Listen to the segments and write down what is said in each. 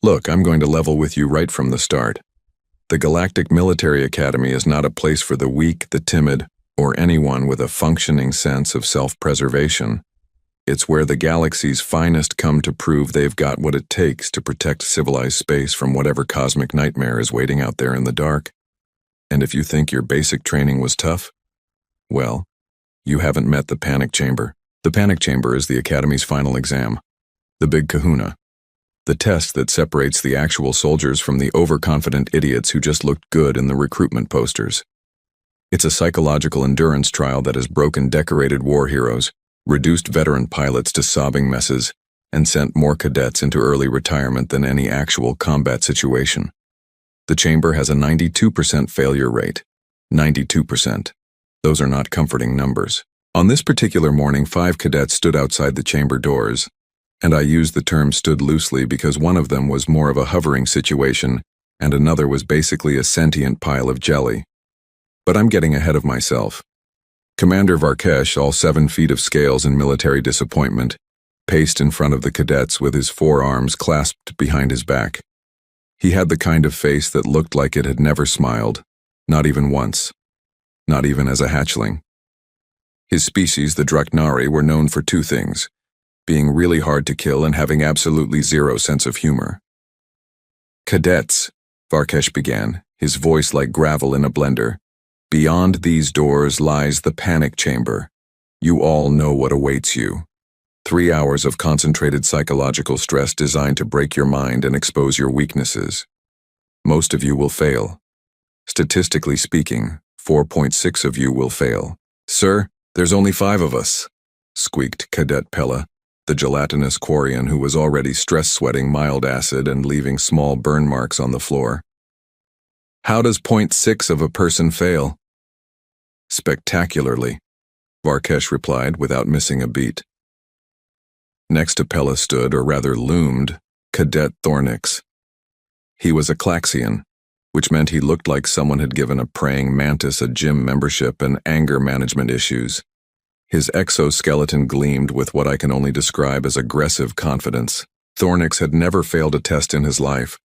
Look, I'm going to level with you right from the start. The Galactic Military Academy is not a place for the weak, the timid, or anyone with a functioning sense of self-preservation. It's where the galaxy's finest come to prove they've got what it takes to protect civilized space from whatever cosmic nightmare is waiting out there in the dark. And if you think your basic training was tough, well, you haven't met the panic chamber. The panic chamber is the Academy's final exam, the big kahuna, the test that separates the actual soldiers from the overconfident idiots who just looked good in the recruitment posters. It's a psychological endurance trial that has broken decorated war heroes, reduced veteran pilots to sobbing messes, and sent more cadets into early retirement than any actual combat situation. The chamber has a 92% failure rate. 92%. Those are not comforting numbers. On this particular morning, 5 cadets stood outside the chamber doors, and I use the term stood loosely because one of them was more of a hovering situation and another was basically a sentient pile of jelly. But I'm getting ahead of myself. Commander Varkesh, all 7 feet of scales and military disappointment, paced in front of the cadets with his forearms clasped behind his back. He had the kind of face that looked like it had never smiled, not even once, not even as a hatchling. His species, the Draknari, were known for 2 things, being really hard to kill and having absolutely zero sense of humor. "Cadets," Varkesh began, his voice like gravel in a blender. "Beyond these doors lies the panic chamber. You all know what awaits you. 3 hours of concentrated psychological stress designed to break your mind and expose your weaknesses. Most of you will fail. Statistically speaking, 4.6 of you will fail." "Sir, there's only 5 of us," squeaked Cadet Pella, the gelatinous Quarian who was already stress-sweating mild acid and leaving small burn marks on the floor. "How does 0.6 of a person fail?" "Spectacularly," Varkesh replied without missing a beat. Next to Pella stood, or rather loomed, Cadet Thornix. He was a Klaxian, which meant he looked like someone had given a praying mantis a gym membership and anger management issues. His exoskeleton gleamed with what I can only describe as aggressive confidence. Thornix had never failed a test in his life,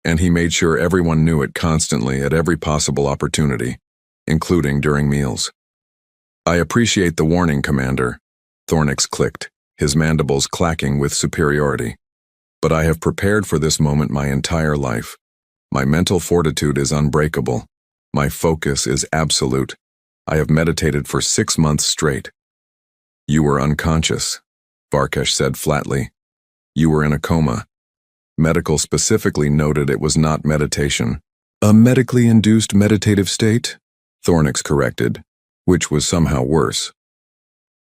and he made sure everyone knew it constantly at every possible opportunity, including during meals. "I appreciate the warning, Commander," Thornix clicked, his mandibles clacking with superiority. "But I have prepared for this moment my entire life. My mental fortitude is unbreakable. My focus is absolute. I have meditated for 6 months straight." "You were unconscious," Varkesh said flatly. "You were in a coma. Medical specifically noted it was not meditation." "A medically induced meditative state?" Thornix corrected, which was somehow worse.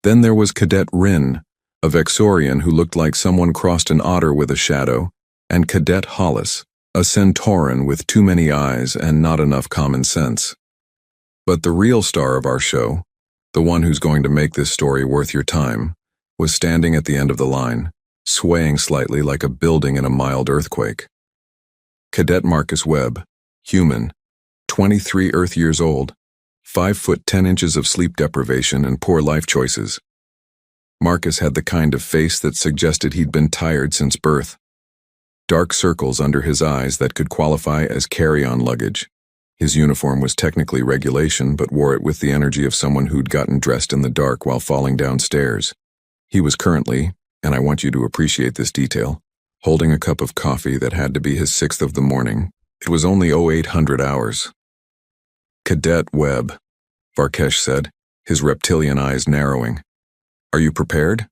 Then there was Cadet Rin, a Vexorian who looked like someone crossed an otter with a shadow, and Cadet Hollis, a Centauran with too many eyes and not enough common sense. But the real star of our show, the one who's going to make this story worth your time, was standing at the end of the line, swaying slightly like a building in a mild earthquake. Cadet Marcus Webb, human, 23 Earth years old, 5 foot 10 inches of sleep deprivation and poor life choices. Marcus had the kind of face that suggested he'd been tired since birth. Dark circles under his eyes that could qualify as carry-on luggage. His uniform was technically regulation, but wore it with the energy of someone who'd gotten dressed in the dark while falling downstairs. He was currently, and I want you to appreciate this detail, holding a cup of coffee that had to be his 6th of the morning. It was only 0800 hours. "Cadet Webb," Varkesh said, his reptilian eyes narrowing. "Are you prepared?"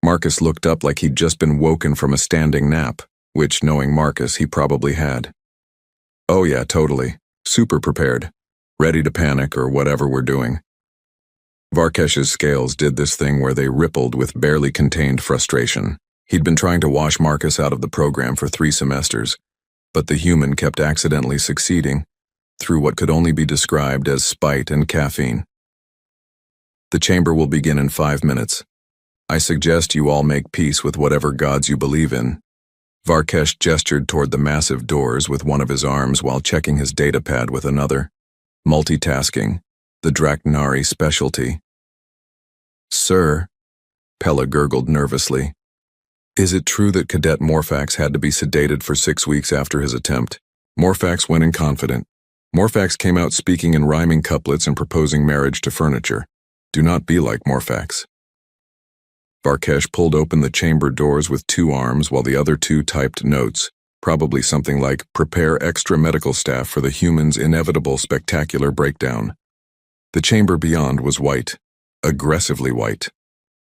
Marcus looked up like he'd just been woken from a standing nap, which, knowing Marcus, he probably had. "Oh yeah, totally. Super prepared. Ready to panic or whatever we're doing." Varkesh's scales did this thing where they rippled with barely contained frustration. He'd been trying to wash Marcus out of the program for 3 semesters, but the human kept accidentally succeeding through what could only be described as spite and caffeine. "The chamber will begin in 5 minutes. I suggest you all make peace with whatever gods you believe in." Varkesh gestured toward the massive doors with one of his arms while checking his datapad with another. Multitasking, the Draknari specialty. "Sir," Pella gurgled nervously, Is it true that Cadet Morphax had to be sedated for 6 weeks after his attempt? Morphax went in confident. Morphax came out speaking in rhyming couplets and proposing marriage to furniture. Do not be like Morphax. Varkesh pulled open the chamber doors with 2 arms while the other 2 typed notes, probably something like, "Prepare extra medical staff for the humans' inevitable spectacular breakdown." The chamber beyond was white, aggressively white,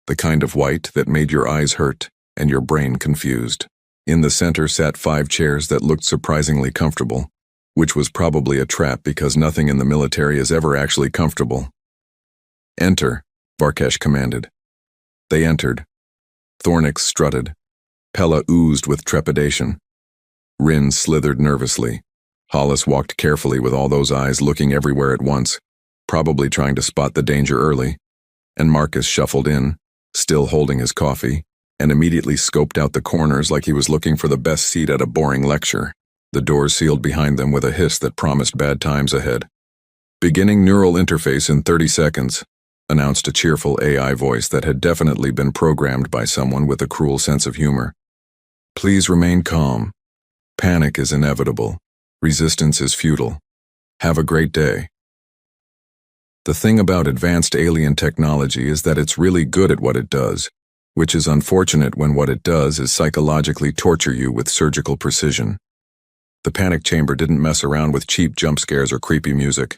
the kind of white that made your eyes hurt and your brain confused. In the center sat 5 chairs that looked surprisingly comfortable, which was probably a trap because nothing in the military is ever actually comfortable. "Enter," Varkesh commanded. They entered. Thornix strutted. Pella oozed with trepidation. Rin slithered nervously. Hollis walked carefully with all those eyes looking everywhere at once, probably trying to spot the danger early. And Marcus shuffled in, still holding his coffee, and immediately scoped out the corners like he was looking for the best seat at a boring lecture. The doors sealed behind them with a hiss that promised bad times ahead. "Beginning neural interface in 30 seconds, announced a cheerful AI voice that had definitely been programmed by someone with a cruel sense of humor. "Please remain calm. Panic is inevitable. Resistance is futile. Have a great day." The thing about advanced alien technology is that it's really good at what it does, which is unfortunate when what it does is psychologically torture you with surgical precision. The panic chamber didn't mess around with cheap jump scares or creepy music.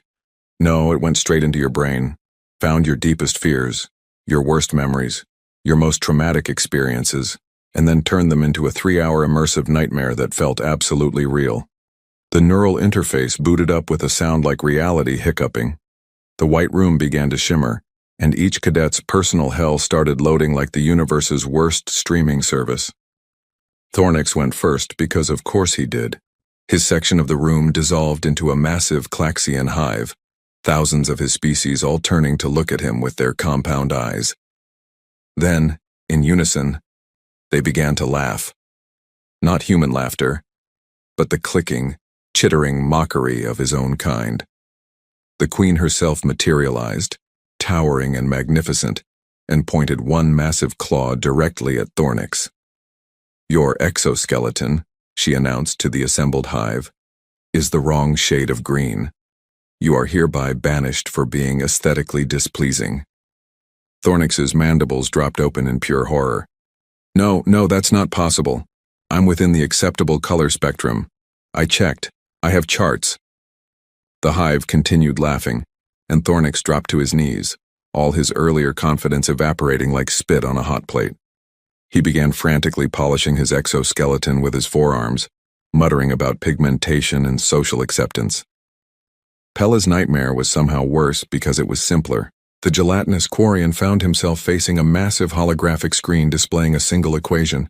No, it went straight into your brain, found your deepest fears, your worst memories, your most traumatic experiences, and then turned them into a 3-hour immersive nightmare that felt absolutely real. The neural interface booted up with a sound like reality hiccuping. The white room began to shimmer, and each cadet's personal hell started loading like the universe's worst streaming service. Thornix went first because of course he did. His section of the room dissolved into a massive Klaxian hive, thousands of his species all turning to look at him with their compound eyes. Then, in unison, they began to laugh. Not human laughter, but the clicking, chittering mockery of his own kind. The queen herself materialized, towering and magnificent, and pointed one massive claw directly at Thornix. "Your exoskeleton," she announced to the assembled hive, "is the wrong shade of green. You are hereby banished for being aesthetically displeasing." Thornix's mandibles dropped open in pure horror. No, that's not possible. I'm within the acceptable color spectrum. I checked. I have charts." The hive continued laughing, and Thornix dropped to his knees, all his earlier confidence evaporating like spit on a hot plate. He began frantically polishing his exoskeleton with his forearms, muttering about pigmentation and social acceptance. Pella's nightmare was somehow worse because it was simpler. The gelatinous Quarian found himself facing a massive holographic screen displaying a single equation,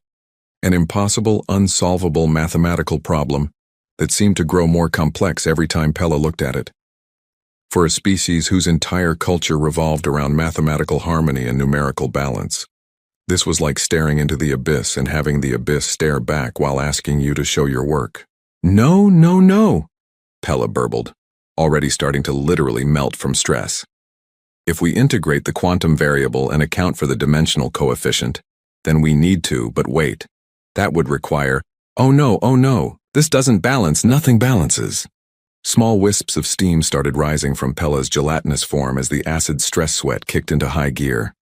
an impossible, unsolvable mathematical problem that seemed to grow more complex every time Pella looked at it. For a species whose entire culture revolved around mathematical harmony and numerical balance, this was like staring into the abyss and having the abyss stare back while asking you to show your work. No, Pella burbled, already starting to literally melt from stress. "If we integrate the quantum variable and account for the dimensional coefficient, then we need to, but wait. That would require, oh no, this doesn't balance, nothing balances." Small wisps of steam started rising from Pella's gelatinous form as the acid stress sweat kicked into high gear.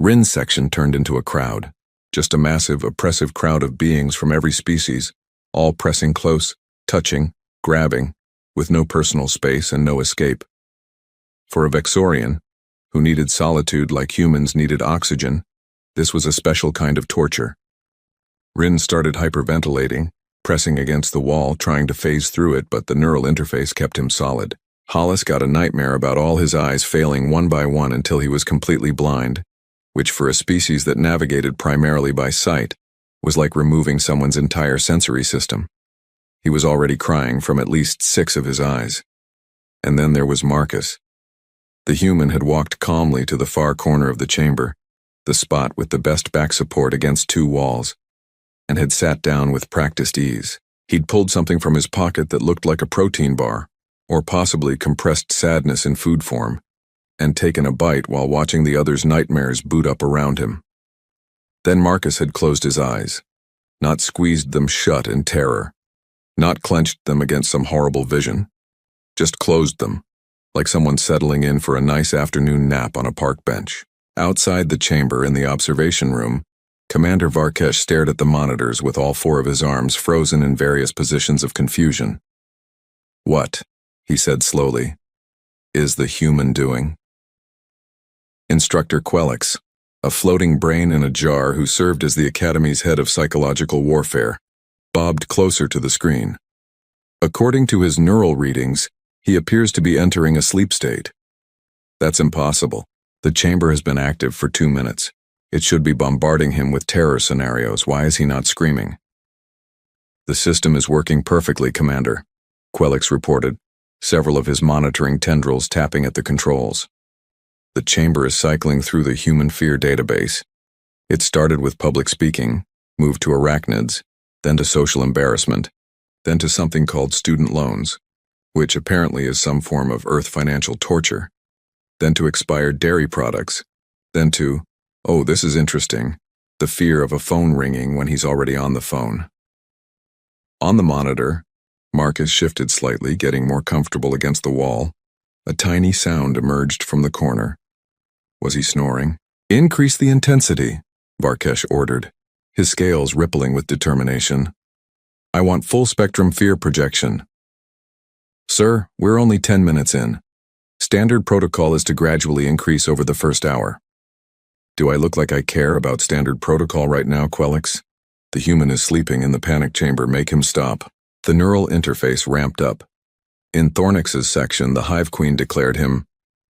Rin's section turned into a crowd, just a massive, oppressive crowd of beings from every species, all pressing close, touching, grabbing, with no personal space and no escape. For a Vexorian, who needed solitude like humans needed oxygen, this was a special kind of torture. Rin started hyperventilating, pressing against the wall, trying to phase through it, but the neural interface kept him solid. Hollis got a nightmare about all his eyes failing one by one until he was completely blind, which for a species that navigated primarily by sight was like removing someone's entire sensory system. He was already crying from at least 6 of his eyes. And then there was Marcus. The human had walked calmly to the far corner of the chamber, the spot with the best back support against 2 walls, and had sat down with practiced ease. He'd pulled something from his pocket that looked like a protein bar, or possibly compressed sadness in food form, and taken a bite while watching the others' nightmares boot up around him. Then Marcus had closed his eyes, not squeezed them shut in terror, not clenched them against some horrible vision, just closed them, like someone settling in for a nice afternoon nap on a park bench. Outside the chamber in the observation room, Commander Varkesh stared at the monitors with all four of his arms frozen in various positions of confusion. "What," he said slowly, "is the human doing?" Instructor Quelix, a floating brain in a jar who served as the Academy's head of psychological warfare, bobbed closer to the screen. According to his neural readings, he appears to be entering a sleep state. That's impossible. The chamber has been active for 2 minutes. It should be bombarding him with terror scenarios. Why is he not screaming? "The system is working perfectly, Commander," Quelix reported, several of his monitoring tendrils tapping at the controls. "The chamber is cycling through the human fear database. It started with public speaking, moved to arachnids, then to social embarrassment, then to something called student loans, which apparently is some form of Earth financial torture, then to expired dairy products, then to, oh, this is interesting, the fear of a phone ringing when he's already on the phone." On the monitor, Marcus shifted slightly, getting more comfortable against the wall. A tiny sound emerged from the corner. Was he snoring? "Increase the intensity," Varkesh ordered, his scales rippling with determination. "I want full-spectrum fear projection." "Sir, we're only 10 minutes in. Standard protocol is to gradually increase over the first hour." "Do I look like I care about standard protocol right now, Quelix? The human is sleeping in the panic chamber. Make him stop." The neural interface ramped up. In Thornix's section, the Hive Queen declared him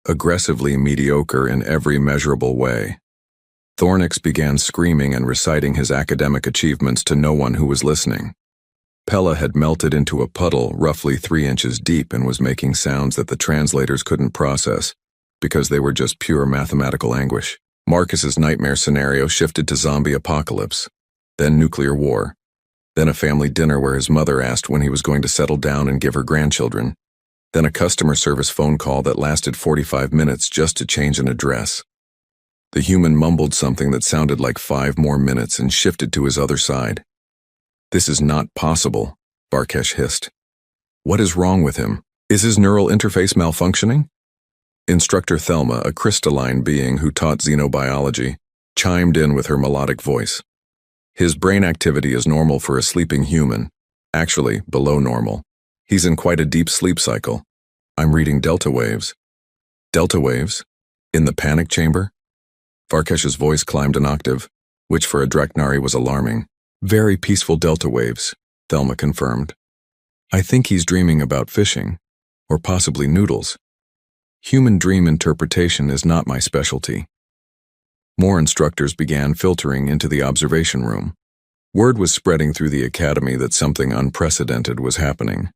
aggressively mediocre in every measurable way. Thornix began screaming and reciting his academic achievements to no one who was listening. Pella had melted into a puddle roughly 3 inches deep and was making sounds that the translators couldn't process because they were just pure mathematical anguish. Marcus's nightmare scenario shifted to zombie apocalypse, then nuclear war, then a family dinner where his mother asked when he was going to settle down and give her grandchildren, then a customer service phone call that lasted 45 minutes just to change an address. The human mumbled something that sounded like 5 more minutes and shifted to his other side. "This is not possible," Varkesh hissed. "What is wrong with him? Is his neural interface malfunctioning?" Instructor Thelma, a crystalline being who taught xenobiology, chimed in with her melodic voice. "His brain activity is normal for a sleeping human, actually below normal. He's in quite a deep sleep cycle. I'm reading delta waves." "Delta waves? In the panic chamber?" Varkesh's voice climbed an octave, which for a Dreknari was alarming. "Very peaceful delta waves," Thelma confirmed. "I think he's dreaming about fishing, or possibly noodles. Human dream interpretation is not my specialty." More instructors began filtering into the observation room. Word was spreading through the academy that something unprecedented was happening.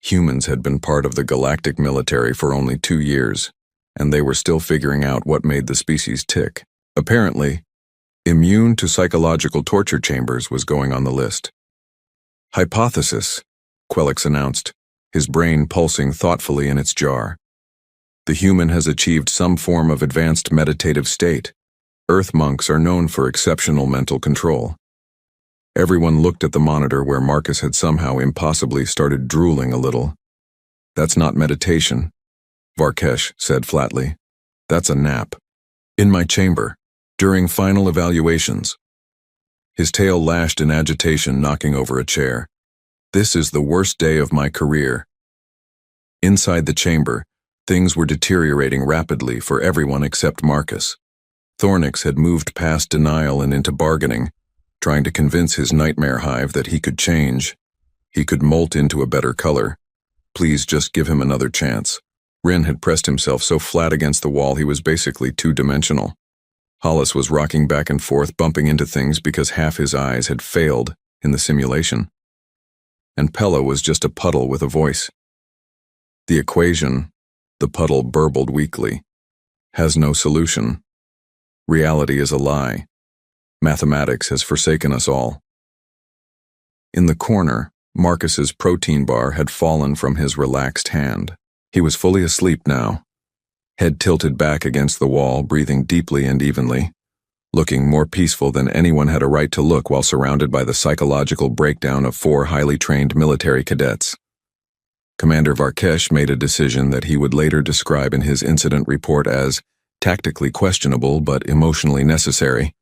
Humans had been part of the Galactic military for only 2 years, and they were still figuring out what made the species tick. Apparently, immune to psychological torture chambers was going on the list. "Hypothesis," Quelix announced, his brain pulsing thoughtfully in its jar. "The human has achieved some form of advanced meditative state. Earth monks are known for exceptional mental control." Everyone looked at the monitor where Marcus had somehow impossibly started drooling a little. "That's not meditation," Varkesh said flatly. "That's a nap. In my chamber, during final evaluations." His tail lashed in agitation, knocking over a chair. "This is the worst day of my career." Inside the chamber, things were deteriorating rapidly for everyone except Marcus. Thornix had moved past denial and into bargaining, trying to convince his nightmare hive that he could change. He could molt into a better color. Please just give him another chance. Rin had pressed himself so flat against the wall he was basically 2-dimensional. Hollis was rocking back and forth, bumping into things because half his eyes had failed in the simulation. And Pella was just a puddle with a voice. The equation, the puddle burbled weakly, has no solution. Reality is a lie. Mathematics has forsaken us all. In the corner, Marcus's protein bar had fallen from his relaxed hand. He was fully asleep now, head tilted back against the wall, breathing deeply and evenly. looking more peaceful than anyone had a right to look while surrounded by the psychological breakdown of 4 highly trained military cadets. Commander Varkesh made a decision that he would later describe in his incident report as tactically questionable but emotionally necessary.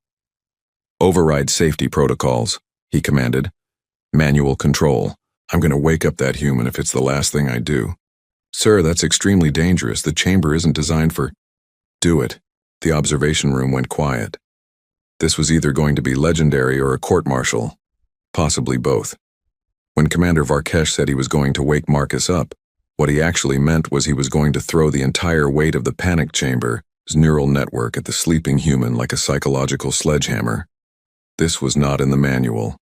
"Override safety protocols," he commanded. "Manual control. I'm going to wake up that human if it's the last thing I do." "Sir, that's extremely dangerous. The chamber isn't designed for—" "Do it." The observation room went quiet. This was either going to be legendary or a court-martial, possibly both. When Commander Varkesh said he was going to wake Marcus up, what he actually meant was he was going to throw the entire weight of the panic chamber's neural network at the sleeping human like a psychological sledgehammer. This was not in the manual.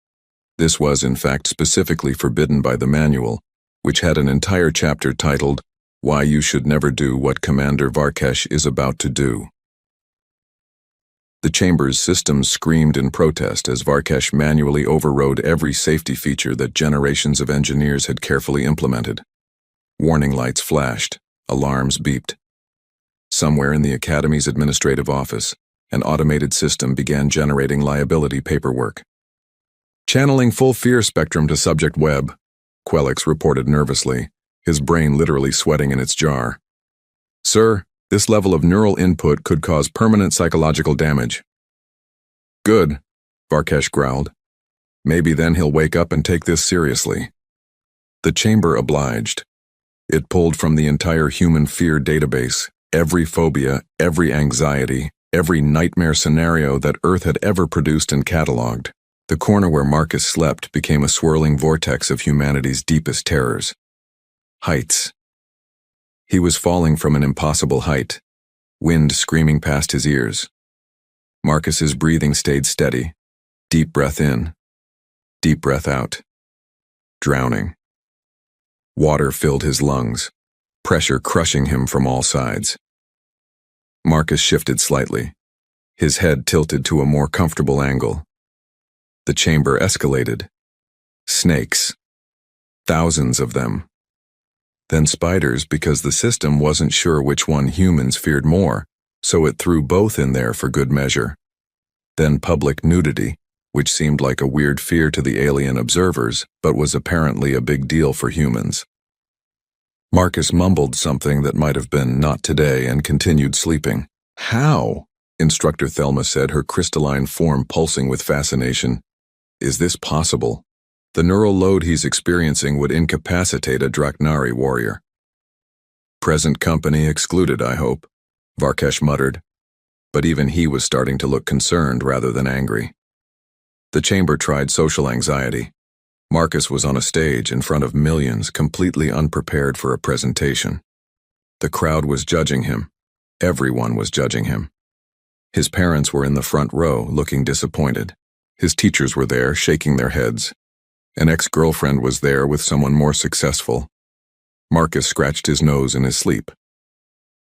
This was, in fact, specifically forbidden by the manual, which had an entire chapter titled, "Why You Should Never Do What Commander Varkesh Is About to Do." The chamber's systems screamed in protest as Varkesh manually overrode every safety feature that generations of engineers had carefully implemented. Warning lights flashed, alarms beeped. Somewhere in the Academy's administrative office, an automated system began generating liability paperwork. "Channeling full fear spectrum to subject web," Quelix reported nervously, his brain literally sweating in its jar. "Sir, this level of neural input could cause permanent psychological damage." "Good," Varkesh growled. "Maybe then he'll wake up and take this seriously." The chamber obliged. It pulled from the entire human fear database, every phobia, every anxiety, every nightmare scenario that Earth had ever produced and cataloged. The corner where Marcus slept became a swirling vortex of humanity's deepest terrors. Heights. He was falling from an impossible height, wind screaming past his ears. Marcus's breathing stayed steady. Deep breath in, deep breath out. Drowning. Water filled his lungs, pressure crushing him from all sides. Marcus shifted slightly, his head tilted to a more comfortable angle. The chamber escalated. Snakes. Thousands of them. Then spiders, because the system wasn't sure which one humans feared more, so it threw both in there for good measure. Then public nudity, which seemed like a weird fear to the alien observers, but was apparently a big deal for humans. Marcus mumbled something that might have been "not today" and continued sleeping. "How?" Instructor Thelma said, her crystalline form pulsing with fascination. "Is this possible? The neural load he's experiencing would incapacitate a Draknari warrior." "Present company excluded, I hope," Varkesh muttered. But even he was starting to look concerned rather than angry. The chamber tried social anxiety. Marcus was on a stage in front of millions, completely unprepared for a presentation. The crowd was judging him. Everyone was judging him. His parents were in the front row, looking disappointed. His teachers were there, shaking their heads. An ex-girlfriend was there with someone more successful. Marcus scratched his nose in his sleep.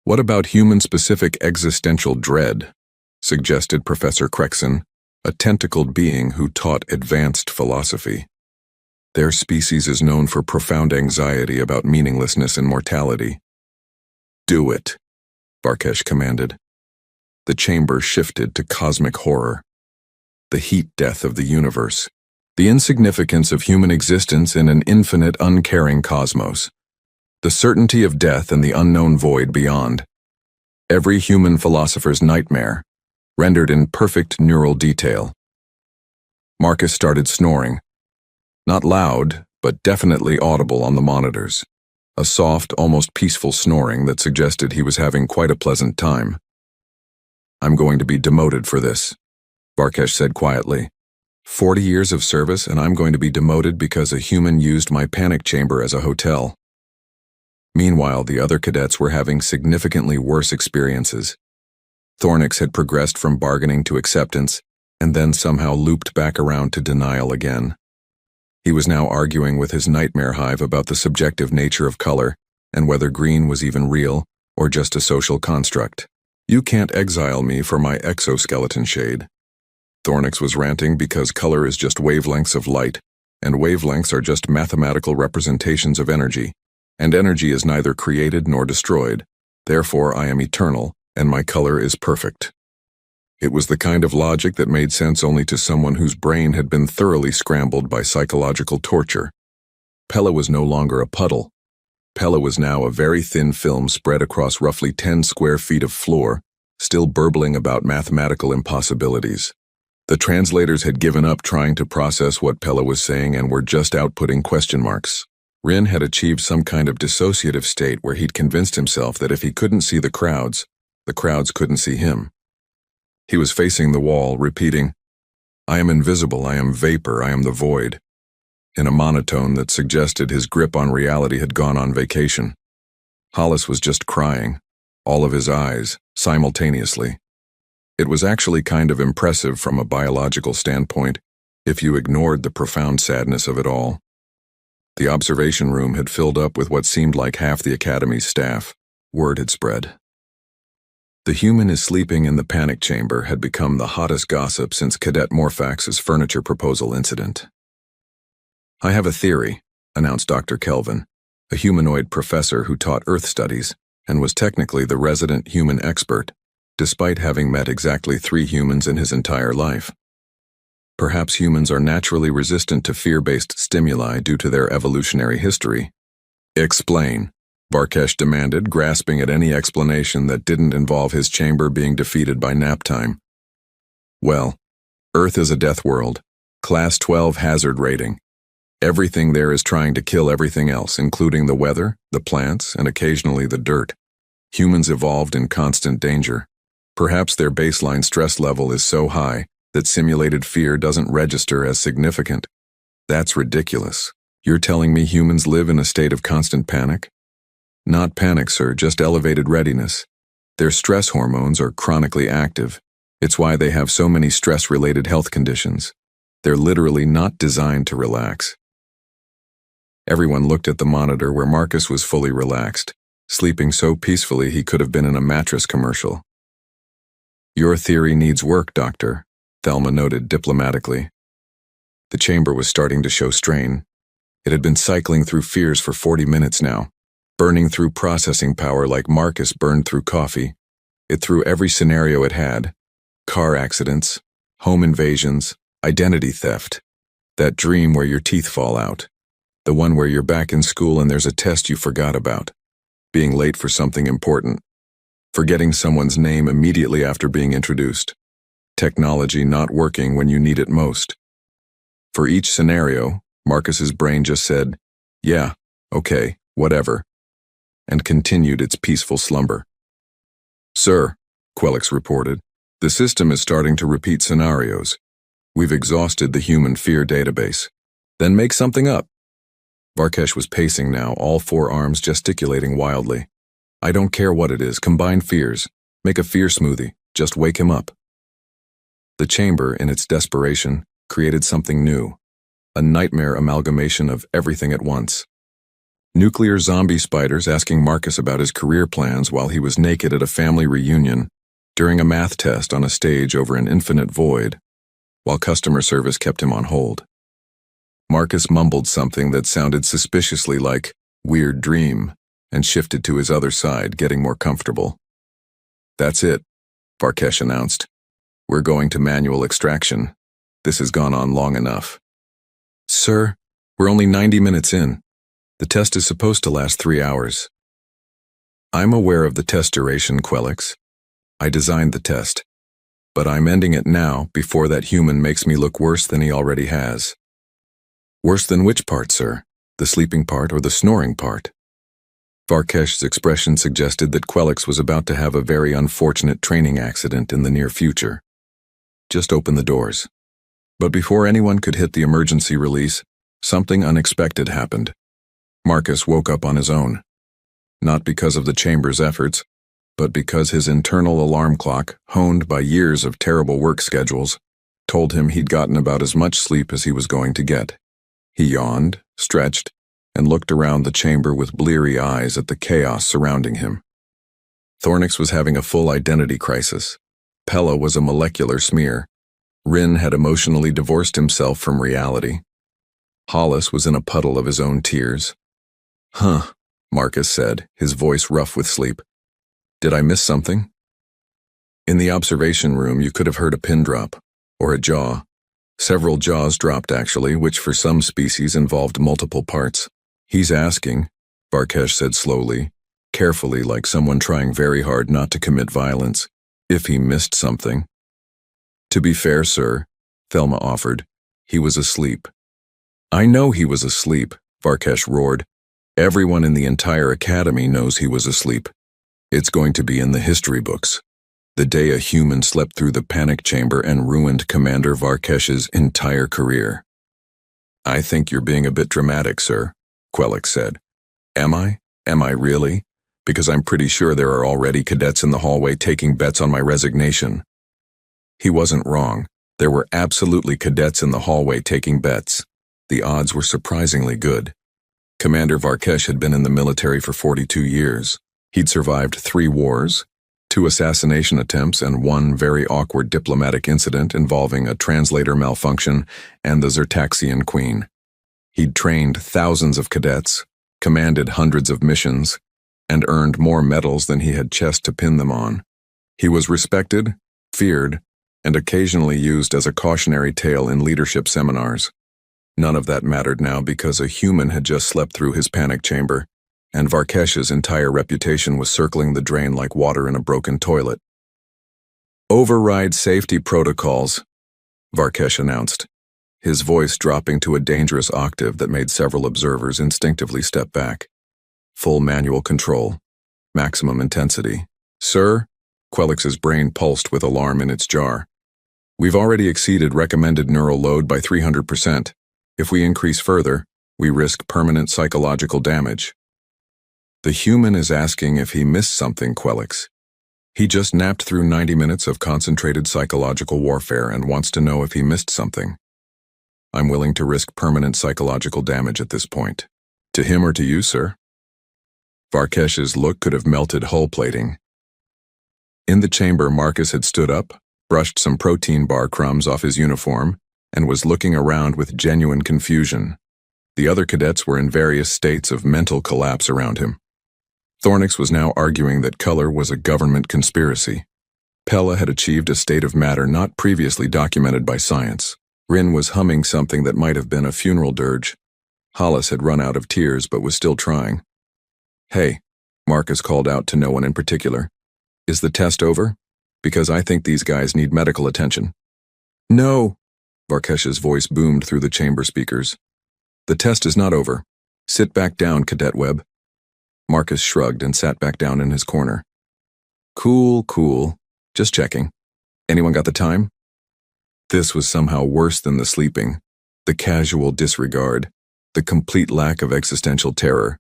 "What about human-specific existential dread?" suggested Professor Crexon, a tentacled being who taught advanced philosophy. "Their species is known for profound anxiety about meaninglessness and mortality." "Do it," Varkesh commanded. The chamber shifted to cosmic horror. The heat death of the universe. The insignificance of human existence in an infinite, uncaring cosmos. The certainty of death and the unknown void beyond. Every human philosopher's nightmare, rendered in perfect neural detail. Marcus started snoring. Not loud, but definitely audible on the monitors. A soft, almost peaceful snoring that suggested he was having quite a pleasant time. "I'm going to be demoted for this," Varkesh said quietly. 40 years of service and I'm going to be demoted because a human used my panic chamber as a hotel. Meanwhile, the other cadets were having significantly worse experiences. Thornix had progressed from bargaining to acceptance, and then somehow looped back around to denial again. He was now arguing with his nightmare hive about the subjective nature of color, and whether green was even real, or just a social construct. "You can't exile me for my exoskeleton shade." Thornix was ranting because color is just wavelengths of light, and wavelengths are just mathematical representations of energy, and energy is neither created nor destroyed. Therefore, I am eternal, and my color is perfect. It was the kind of logic that made sense only to someone whose brain had been thoroughly scrambled by psychological torture. Pella was no longer a puddle. Pella was now a very thin film spread across roughly 10 square feet of floor, still burbling about mathematical impossibilities. The translators had given up trying to process what Pella was saying and were just outputting question marks. Rin had achieved some kind of dissociative state where he'd convinced himself that if he couldn't see the crowds couldn't see him. He was facing the wall, repeating, "I am invisible, I am vapor, I am the void," in a monotone that suggested his grip on reality had gone on vacation. Hollis was just crying, all of his eyes, simultaneously. It was actually kind of impressive from a biological standpoint, if you ignored the profound sadness of it all. The observation room had filled up with what seemed like half the Academy's staff. Word had spread. The human is sleeping in the panic chamber had become the hottest gossip since Cadet Morfax's furniture proposal incident. "I have a theory," announced Dr. Kelvin, a humanoid professor who taught Earth studies and was technically the resident human expert, despite having met exactly 3 humans in his entire life. Perhaps humans are naturally resistant to fear-based stimuli due to their evolutionary history. "Explain," Varkesh demanded, grasping at any explanation that didn't involve his chamber being defeated by nap time. "Well, Earth is a death world, Class 12 hazard rating. Everything there is trying to kill everything else, including the weather, the plants, and occasionally the dirt. Humans evolved in constant danger. Perhaps their baseline stress level is so high that simulated fear doesn't register as significant. That's ridiculous. You're telling me humans live in a state of constant panic?" "Not panic, sir, just elevated readiness. Their stress hormones are chronically active. It's why they have so many stress-related health conditions. They're literally not designed to relax." Everyone looked at the monitor where Marcus was fully relaxed, sleeping so peacefully he could have been in a mattress commercial. "Your theory needs work, Doctor," Thelma noted diplomatically. The chamber was starting to show strain. It had been cycling through fears for 40 minutes now, burning through processing power like Marcus burned through coffee. It threw every scenario it had: car accidents, home invasions, identity theft, that dream where your teeth fall out, the one where you're back in school and there's a test you forgot about, being late for something important, forgetting someone's name immediately after being introduced, technology not working when you need it most. For each scenario, Marcus's brain just said, "Yeah, okay, whatever," and continued its peaceful slumber. "Sir," Quelix reported, "the system is starting to repeat scenarios. We've exhausted the human fear database. Then make something up." Varkesh was pacing now, all 4 arms gesticulating wildly. "I don't care what it is, combine fears. Make a fear smoothie, just wake him up." The chamber, in its desperation, created something new, a nightmare amalgamation of everything at once. Nuclear zombie spiders asking Marcus about his career plans while he was naked at a family reunion, during a math test on a stage over an infinite void, while customer service kept him on hold. Marcus mumbled something that sounded suspiciously like "weird dream" and shifted to his other side, getting more comfortable. "That's it," Varkesh announced. "We're going to manual extraction. This has gone on long enough." "Sir, we're only 90 minutes in. The test is supposed to last 3 hours. "I'm aware of the test duration, Quelix. I designed the test. But I'm ending it now before that human makes me look worse than he already has." "Worse than which part, sir? The sleeping part or the snoring part?" Varkesh's expression suggested that Quelix was about to have a very unfortunate training accident in the near future. "Just open the doors." But before anyone could hit the emergency release, something unexpected happened. Marcus woke up on his own. Not because of the chamber's efforts, but because his internal alarm clock, honed by years of terrible work schedules, told him he'd gotten about as much sleep as he was going to get. He yawned, stretched, and looked around the chamber with bleary eyes at the chaos surrounding him. Thornix was having a full identity crisis. Pella was a molecular smear. Rin had emotionally divorced himself from reality. Hollis was in a puddle of his own tears. "Huh," Marcus said, his voice rough with sleep. "Did I miss something?" In the observation room, you could have heard a pin drop, or a jaw. Several jaws dropped, actually, which for some species involved multiple parts. He's asking, Varkesh said slowly, carefully, like someone trying very hard not to commit violence, if he missed something. To be fair, sir, Thelma offered, he was asleep. I know he was asleep, Varkesh roared. Everyone in the entire academy knows he was asleep. It's going to be in the history books. The day a human slept through the panic chamber and ruined Commander Varkesh's entire career. I think you're being a bit dramatic, sir, Quelix said. Am I? Am I really? Because I'm pretty sure there are already cadets in the hallway taking bets on my resignation. He wasn't wrong. There were absolutely cadets in the hallway taking bets. The odds were surprisingly good. Commander Varkesh had been in the military for 42 years. He'd survived 3 wars, 2 assassination attempts, and 1 very awkward diplomatic incident involving a translator malfunction and the Xertaxian Queen. He'd trained thousands of cadets, commanded hundreds of missions, and earned more medals than he had chest to pin them on. He was respected, feared, and occasionally used as a cautionary tale in leadership seminars. None of that mattered now because a human had just slept through his panic chamber, and Varkesh's entire reputation was circling the drain like water in a broken toilet. Override safety protocols, Varkesh announced, his voice dropping to a dangerous octave that made several observers instinctively step back. Full manual control. Maximum intensity. Sir? Quelix's brain pulsed with alarm in its jar. We've already exceeded recommended neural load by 300%. If we increase further, we risk permanent psychological damage. The human is asking if he missed something, Quelix. He just napped through 90 minutes of concentrated psychological warfare and wants to know if he missed something. I'm willing to risk permanent psychological damage at this point. To him or to you, sir? Varkesh's look could have melted hull plating. In the chamber, Marcus had stood up, brushed some protein bar crumbs off his uniform, and was looking around with genuine confusion. The other cadets were in various states of mental collapse around him. Thornix was now arguing that color was a government conspiracy. Pella had achieved a state of matter not previously documented by science. Rin was humming something that might have been a funeral dirge. Hollis had run out of tears but was still trying. Hey, Marcus called out to no one in particular. Is the test over? Because I think these guys need medical attention. No, Varkesh's voice boomed through the chamber speakers. The test is not over. Sit back down, Cadet Webb. Marcus shrugged and sat back down in his corner. Cool. Just checking. Anyone got the time? This was somehow worse than the sleeping, the casual disregard, the complete lack of existential terror.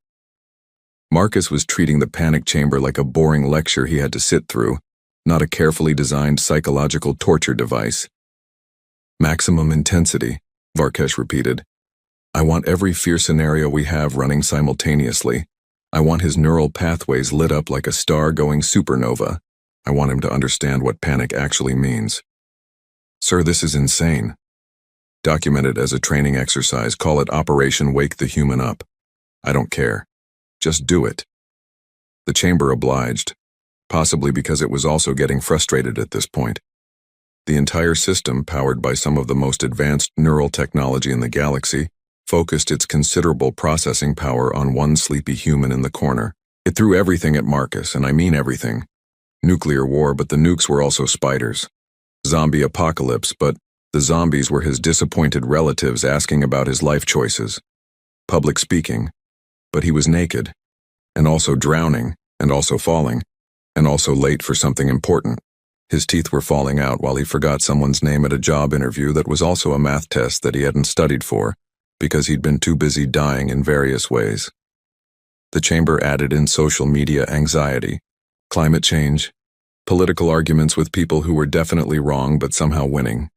Marcus was treating the panic chamber like a boring lecture he had to sit through, not a carefully designed psychological torture device. Maximum intensity, Varkesh repeated. I want every fear scenario we have running simultaneously. I want his neural pathways lit up like a star-going supernova. I want him to understand what panic actually means. Sir, this is insane. Document it as a training exercise. Call it Operation Wake the Human Up. I don't care. Just do it. The chamber obliged, possibly because it was also getting frustrated at this point. The entire system, powered by some of the most advanced neural technology in the galaxy, focused its considerable processing power on one sleepy human in the corner. It threw everything at Marcus, and I mean everything. Nuclear war, but the nukes were also spiders. Zombie apocalypse, but the zombies were his disappointed relatives asking about his life choices. Public speaking, but he was naked, and also drowning, and also falling, and also late for something important. His teeth were falling out while he forgot someone's name at a job interview that was also a math test that he hadn't studied for, because he'd been too busy dying in various ways. The chamber added in social media anxiety, climate change, political arguments with people who were definitely wrong but somehow winning,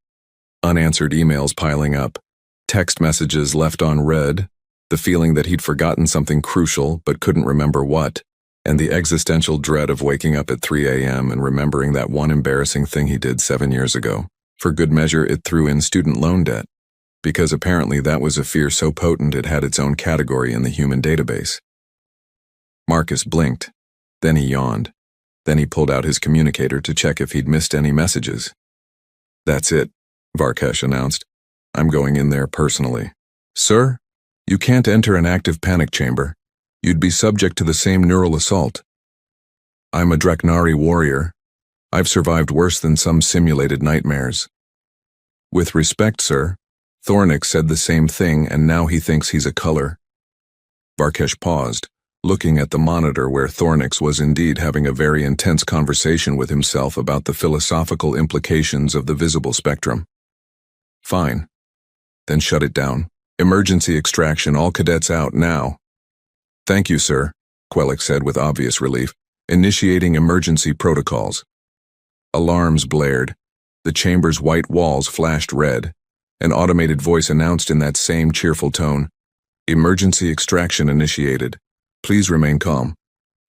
unanswered emails piling up, text messages left unread, the feeling that he'd forgotten something crucial but couldn't remember what, and the existential dread of waking up at 3 a.m. and remembering that one embarrassing thing he did 7 years ago. For good measure, it threw in student loan debt, because apparently that was a fear so potent it had its own category in the human database. Marcus blinked, then he yawned. Then he pulled out his communicator to check if he'd missed any messages. "That's it," Varkesh announced. "I'm going in there personally." "Sir, you can't enter an active panic chamber. You'd be subject to the same neural assault. I'm a Draknari warrior. I've survived worse than some simulated nightmares." "With respect, sir, Thornix said the same thing and now he thinks he's a color." Varkesh paused, looking at the monitor where Thornix was indeed having a very intense conversation with himself about the philosophical implications of the visible spectrum. "Fine. Then shut it down. Emergency extraction, all cadets out now." "Thank you, sir," Quellic said with obvious relief, initiating emergency protocols. Alarms blared. The chamber's white walls flashed red. An automated voice announced in that same cheerful tone, "Emergency extraction initiated. Please remain calm.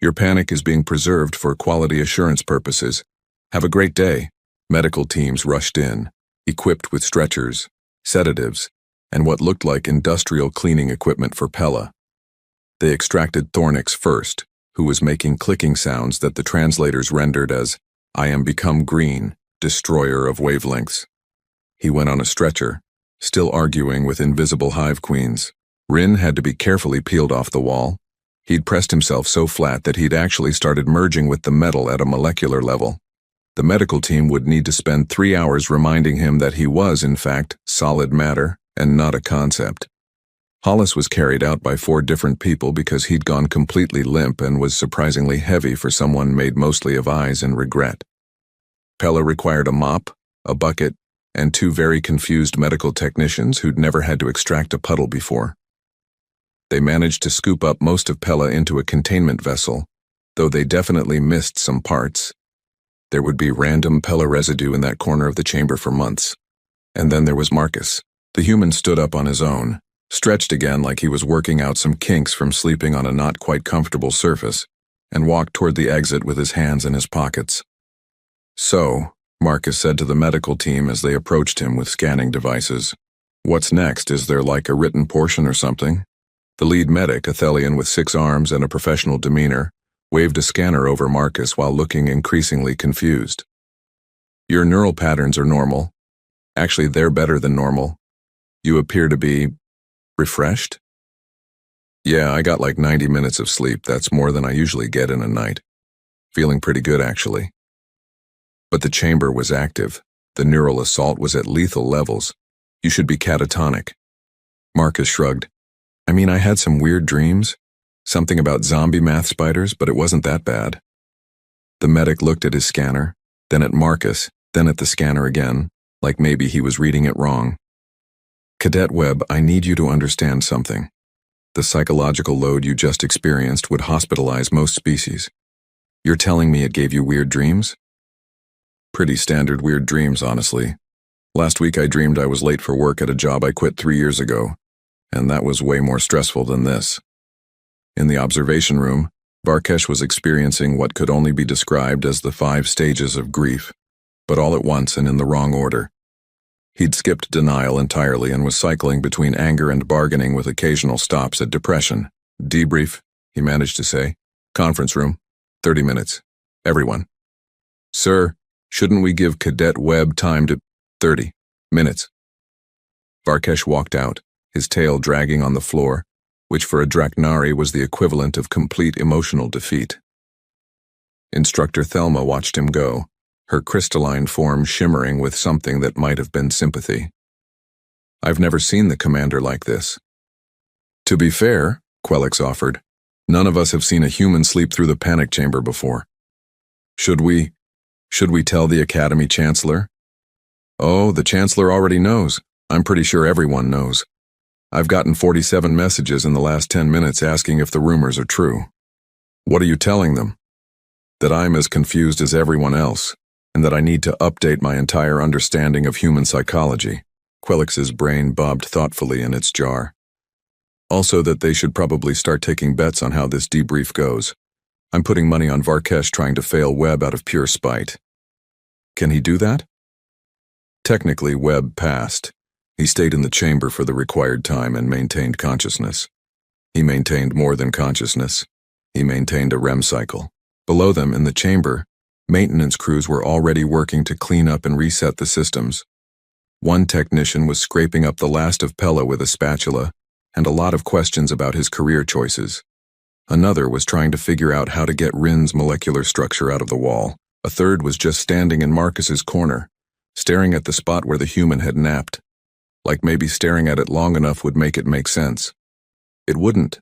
Your panic is being preserved for quality assurance purposes. Have a great day." Medical teams rushed in, equipped with stretchers, sedatives, and what looked like industrial cleaning equipment for Pella. They extracted Thornix first, who was making clicking sounds that the translators rendered as, "I am become green, destroyer of wavelengths." He went on a stretcher, still arguing with invisible hive queens. Rin had to be carefully peeled off the wall. He'd pressed himself so flat that he'd actually started merging with the metal at a molecular level. The medical team would need to spend 3 hours reminding him that he was, in fact, solid matter and not a concept. Hollis was carried out by 4 different people because he'd gone completely limp and was surprisingly heavy for someone made mostly of eyes and regret. Pella required a mop, a bucket, and 2 very confused medical technicians who'd never had to extract a puddle before. They managed to scoop up most of Pella into a containment vessel, though they definitely missed some parts. There would be random Pella residue in that corner of the chamber for months. And then there was Marcus. The human stood up on his own, stretched again like he was working out some kinks from sleeping on a not quite comfortable surface, and walked toward the exit with his hands in his pockets. "So," Marcus said to the medical team as they approached him with scanning devices, "what's next? Is there like a written portion or something?" The lead medic, a Thelian with 6 arms and a professional demeanor, waved a scanner over Marcus while looking increasingly confused. "Your neural patterns are normal. Actually, they're better than normal. You appear to be refreshed?" "Yeah, I got like 90 minutes of sleep. That's more than I usually get in a night. Feeling pretty good, actually." But the chamber was active. The neural assault was at lethal levels. "You should be catatonic." Marcus shrugged. "I mean, I had some weird dreams. Something about zombie math spiders, but it wasn't that bad." The medic looked at his scanner, then at Marcus, then at the scanner again, like maybe he was reading it wrong. "Cadet Webb, I need you to understand something. The psychological load you just experienced would hospitalize most species. You're telling me it gave you weird dreams?" "Pretty standard weird dreams, honestly. Last week I dreamed I was late for work at a job I quit 3 years ago, and that was way more stressful than this." In the observation room, Varkesh was experiencing what could only be described as the 5 stages of grief, but all at once and in the wrong order. He'd skipped denial entirely and was cycling between anger and bargaining with occasional stops at depression. "Debrief," he managed to say. "Conference room. 30 minutes. Everyone." "Sir, shouldn't we give Cadet Webb time to—" 30 minutes. Varkesh walked out, his tail dragging on the floor, which for a Draknari was the equivalent of complete emotional defeat. Instructor Thelma watched him go, her crystalline form shimmering with something that might have been sympathy. "I've never seen the commander like this." "To be fair," Quelix offered, "none of us have seen a human sleep through the panic chamber before. Should we tell the Academy Chancellor?" "Oh, the Chancellor already knows. I'm pretty sure everyone knows. I've gotten 47 messages in the last 10 minutes asking if the rumors are true." "What are you telling them?" "That I'm as confused as everyone else, and that I need to update my entire understanding of human psychology." Quelix's brain bobbed thoughtfully in its jar. "Also that they should probably start taking bets on how this debrief goes. I'm putting money on Varkesh trying to fail Webb out of pure spite." "Can he do that?" Technically, Webb passed. He stayed in the chamber for the required time and maintained consciousness. He maintained more than consciousness. He maintained a REM cycle. Below them, in the chamber, maintenance crews were already working to clean up and reset the systems. One technician was scraping up the last of Pella with a spatula, and a lot of questions about his career choices. Another was trying to figure out how to get Rin's molecular structure out of the wall. A third was just standing in Marcus's corner, staring at the spot where the human had napped. Like maybe staring at it long enough would make it make sense. It wouldn't.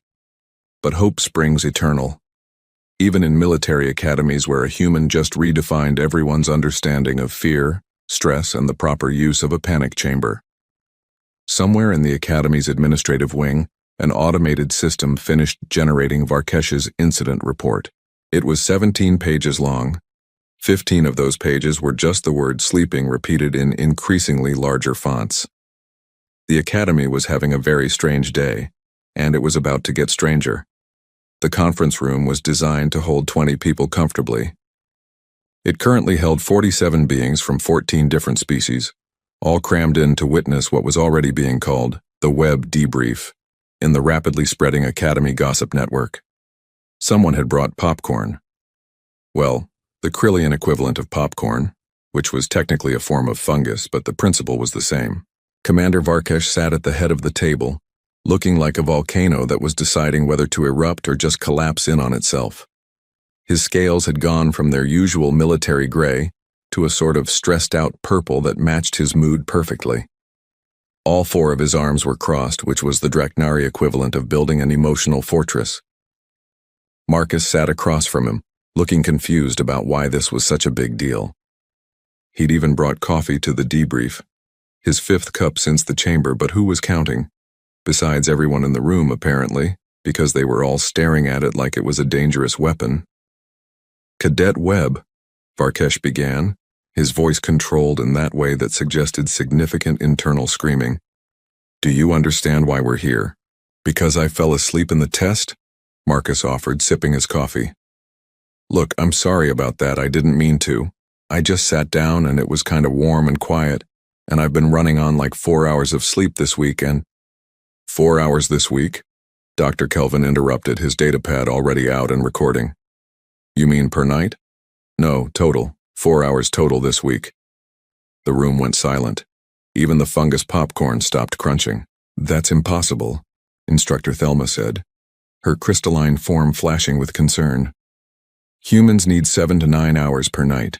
But hope springs eternal. Even in military academies where a human just redefined everyone's understanding of fear, stress, and the proper use of a panic chamber. Somewhere in the academy's administrative wing, an automated system finished generating Varkesh's incident report. It was 17 pages long. 15 of those pages were just the word sleeping repeated in increasingly larger fonts. The academy was having a very strange day, and it was about to get stranger. The conference room was designed to hold 20 people comfortably. It currently held 47 beings from 14 different species, all crammed in to witness what was already being called the web debrief in the rapidly spreading academy gossip network. Someone had brought popcorn. Well, the Krillian equivalent of popcorn, which was technically a form of fungus, but the principle was the same. Commander Varkesh sat at the head of the table, looking like a volcano that was deciding whether to erupt or just collapse in on itself. His scales had gone from their usual military gray to a sort of stressed-out purple that matched his mood perfectly. All 4 of his arms were crossed, which was the Draknari equivalent of building an emotional fortress. Marcus sat across from him, looking confused about why this was such a big deal. He'd even brought coffee to the debrief, his 5th cup since the chamber, but who was counting? Besides everyone in the room, apparently, because they were all staring at it like it was a dangerous weapon. Cadet Webb, Varkesh began, his voice controlled in that way that suggested significant internal screaming. Do you understand why we're here? Because I fell asleep in the test? Marcus offered, sipping his coffee. Look, I'm sorry about that, I didn't mean to. I just sat down and it was kind of warm and quiet, and I've been running on like 4 hours of sleep this week and— 4 hours this week? Dr. Kelvin interrupted, his datapad already out and recording. You mean per night? No, total. 4 hours total this week. The room went silent. Even the fungus popcorn stopped crunching. That's impossible, Instructor Thelma said, her crystalline form flashing with concern. Humans need 7 to 9 hours per night.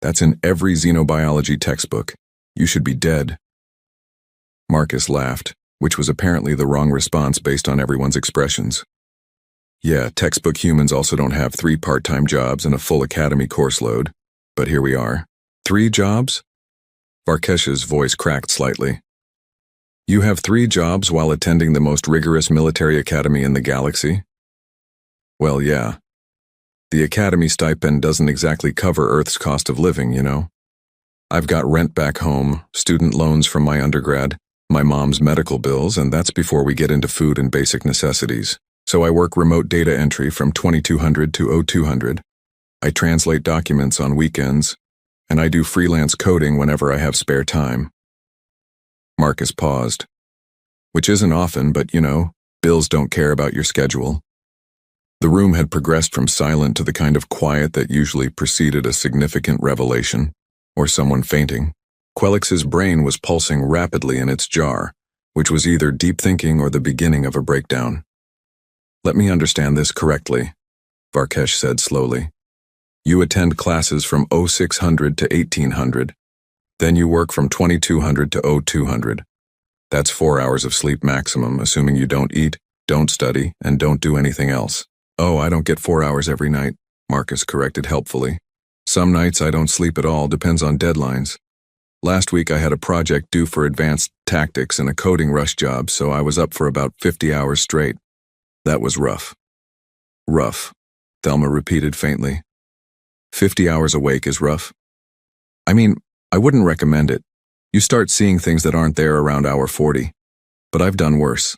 That's in every xenobiology textbook. You should be dead. Marcus laughed, which was apparently the wrong response based on everyone's expressions. Yeah, textbook humans also don't have 3 part-time jobs and a full academy course load, but here we are. 3 jobs? Varkesh's voice cracked slightly. You have 3 jobs while attending the most rigorous military academy in the galaxy? Well, yeah. The academy stipend doesn't exactly cover Earth's cost of living, you know? I've got rent back home, student loans from my undergrad, my mom's medical bills, and that's before we get into food and basic necessities. So I work remote data entry from 2200 to 0200. I translate documents on weekends, and I do freelance coding whenever I have spare time. Marcus paused. Which isn't often, but you know, bills don't care about your schedule. The room had progressed from silent to the kind of quiet that usually preceded a significant revelation, or someone fainting. Quellix's brain was pulsing rapidly in its jar, which was either deep thinking or the beginning of a breakdown. Let me understand this correctly, Varkesh said slowly. You attend classes from 0600 to 1800. Then you work from 2200 to 0200. That's 4 hours of sleep maximum, assuming you don't eat, don't study, and don't do anything else. Oh, I don't get 4 hours every night, Marcus corrected helpfully. Some nights I don't sleep at all, depends on deadlines. Last week I had a project due for advanced tactics and a coding rush job, so I was up for about 50 hours straight. That was rough. Rough, Thelma repeated faintly. 50 hours awake is rough. I mean, I wouldn't recommend it. You start seeing things that aren't there around hour 40. But I've done worse.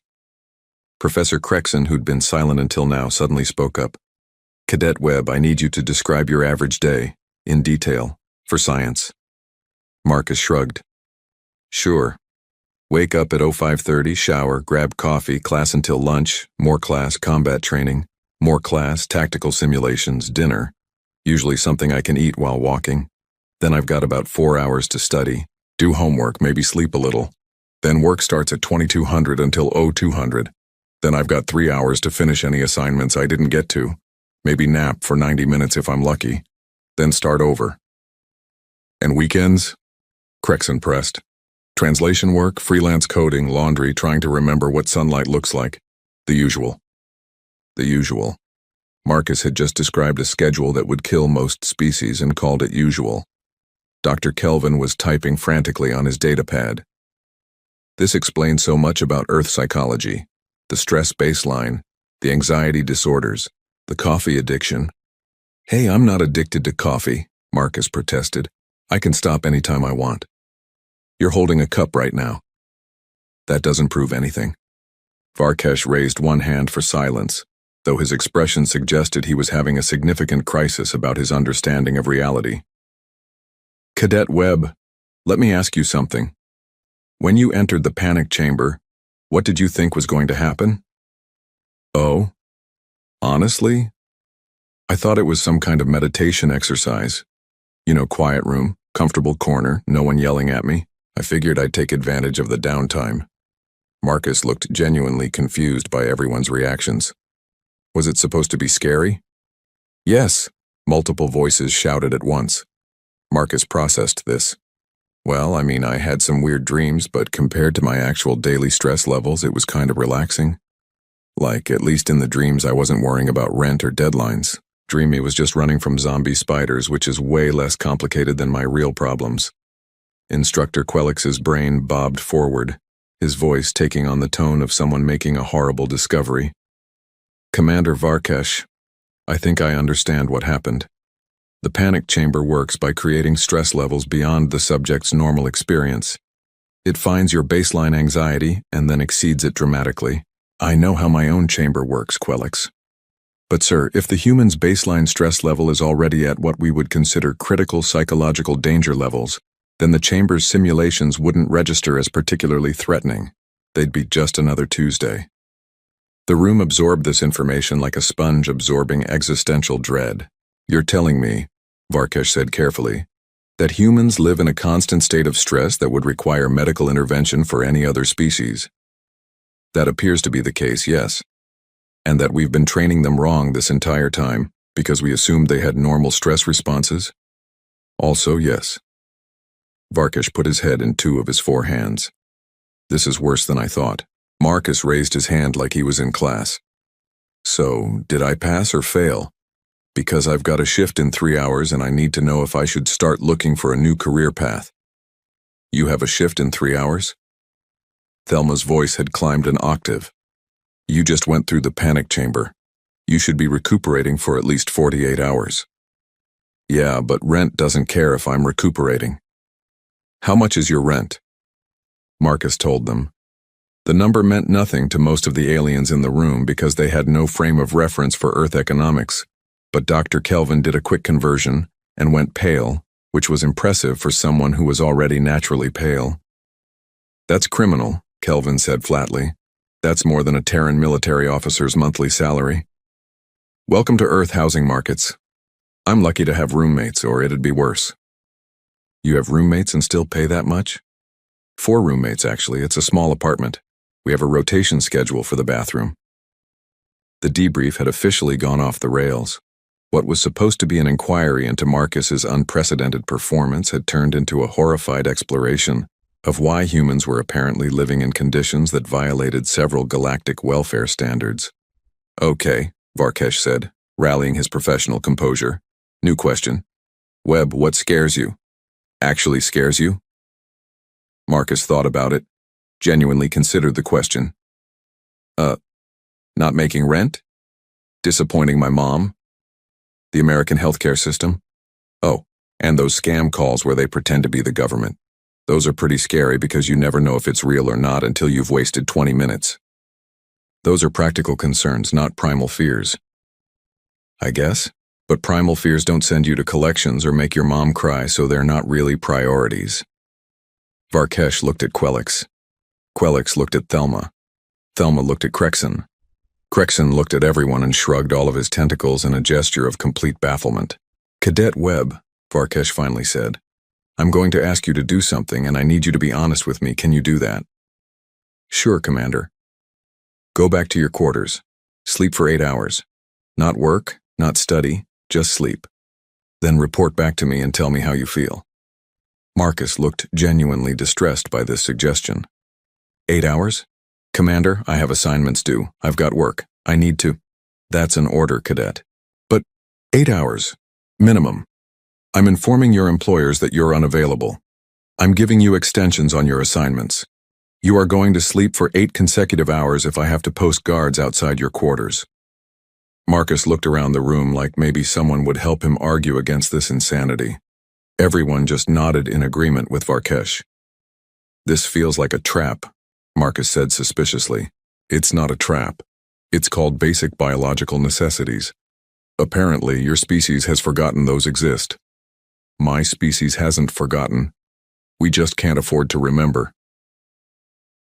Professor Crexon, who'd been silent until now, suddenly spoke up. Cadet Webb, I need you to describe your average day, in detail, for science. Marcus shrugged. Sure. Wake up at 0530, shower, grab coffee, class until lunch, more class, combat training, more class, tactical simulations, dinner, Usually something I can eat while walking. Then I've got about 4 hours to study, do homework, maybe sleep a little. Then work starts at 2200 until 0200. Then I've got 3 hours to finish any assignments I didn't get to. Maybe nap for 90 minutes if I'm lucky. Then start over. And weekends? Crexon pressed. Translation work, freelance coding, laundry, trying to remember what sunlight looks like. The usual. The usual. Marcus had just described a schedule that would kill most species and called it usual. Dr. Kelvin was typing frantically on his datapad. This explained so much about Earth psychology, the stress baseline, the anxiety disorders, the coffee addiction. Hey, I'm not addicted to coffee, Marcus protested. I can stop anytime I want. You're holding a cup right now. That doesn't prove anything. Varkesh raised one hand for silence, though his expression suggested he was having a significant crisis about his understanding of reality. Cadet Webb, let me ask you something. When you entered the panic chamber, what did you think was going to happen? Oh? Honestly? I thought it was some kind of meditation exercise. You know, quiet room, comfortable corner, no one yelling at me. I figured I'd take advantage of the downtime. Marcus looked genuinely confused by everyone's reactions. Was it supposed to be scary? Yes, multiple voices shouted at once. Marcus processed this. Well, I mean, I had some weird dreams, but compared to my actual daily stress levels, it was kind of relaxing. Like, at least in the dreams, I wasn't worrying about rent or deadlines. Dreamy was just running from zombie spiders, which is way less complicated than my real problems. Instructor Quellix's brain bobbed forward, his voice taking on the tone of someone making a horrible discovery. Commander Varkesh, I think I understand what happened. The panic chamber works by creating stress levels beyond the subject's normal experience. It finds your baseline anxiety and then exceeds it dramatically. I know how my own chamber works, Quellix. But sir, if the human's baseline stress level is already at what we would consider critical psychological danger levels, then the chamber's simulations wouldn't register as particularly threatening. They'd be just another Tuesday. The room absorbed this information like a sponge absorbing existential dread. You're telling me, Varkesh said carefully, that humans live in a constant state of stress that would require medical intervention for any other species. That appears to be the case, yes. And that we've been training them wrong this entire time because we assumed they had normal stress responses? Also, yes. Varkesh put his head in two of his four hands. This is worse than I thought. Marcus raised his hand like he was in class. So, did I pass or fail? Because I've got a shift in 3 hours and I need to know if I should start looking for a new career path. You have a shift in 3 hours? Thelma's voice had climbed an octave. You just went through the panic chamber. You should be recuperating for at least 48 hours. Yeah, but rent doesn't care if I'm recuperating. How much is your rent? Marcus told them. The number meant nothing to most of the aliens in the room because they had no frame of reference for Earth economics, but Dr. Kelvin did a quick conversion and went pale, which was impressive for someone who was already naturally pale. That's criminal, Kelvin said flatly. That's more than a Terran military officer's monthly salary. Welcome to Earth housing markets. I'm lucky to have roommates, or it'd be worse. You have roommates and still pay that much? 4 roommates, actually. It's a small apartment. We have a rotation schedule for the bathroom. The debrief had officially gone off the rails. What was supposed to be an inquiry into Marcus's unprecedented performance had turned into a horrified exploration of why humans were apparently living in conditions that violated several galactic welfare standards. Okay, Varkesh said, rallying his professional composure. New question. Webb, what scares you? Actually scares you? Marcus thought about it, genuinely considered the question. Not making rent? Disappointing my mom? The American healthcare system? Oh, and those scam calls where they pretend to be the government. Those are pretty scary because you never know if it's real or not until you've wasted 20 minutes. Those are practical concerns, not primal fears. I guess, but primal fears don't send you to collections or make your mom cry, so they're not really priorities. Varkesh looked at Quellix. Quellix looked at Thelma. Thelma looked at Crexon. Crexon looked at everyone and shrugged all of his tentacles in a gesture of complete bafflement. Cadet Webb, Varkesh finally said. I'm going to ask you to do something and I need you to be honest with me. Can you do that? Sure, Commander. Go back to your quarters. Sleep for 8 hours. Not work, not study, just sleep. Then report back to me and tell me how you feel. Marcus looked genuinely distressed by this suggestion. 8 hours? Commander, I have assignments due. I've got work. I need to. That's an order, Cadet. But 8 hours. Minimum. I'm informing your employers that you're unavailable. I'm giving you extensions on your assignments. You are going to sleep for 8 consecutive hours if I have to post guards outside your quarters. Marcus looked around the room like maybe someone would help him argue against this insanity. Everyone just nodded in agreement with Varkesh. This feels like a trap, Marcus said suspiciously. It's not a trap. It's called basic biological necessities. Apparently, your species has forgotten those exist. My species hasn't forgotten. We just can't afford to remember.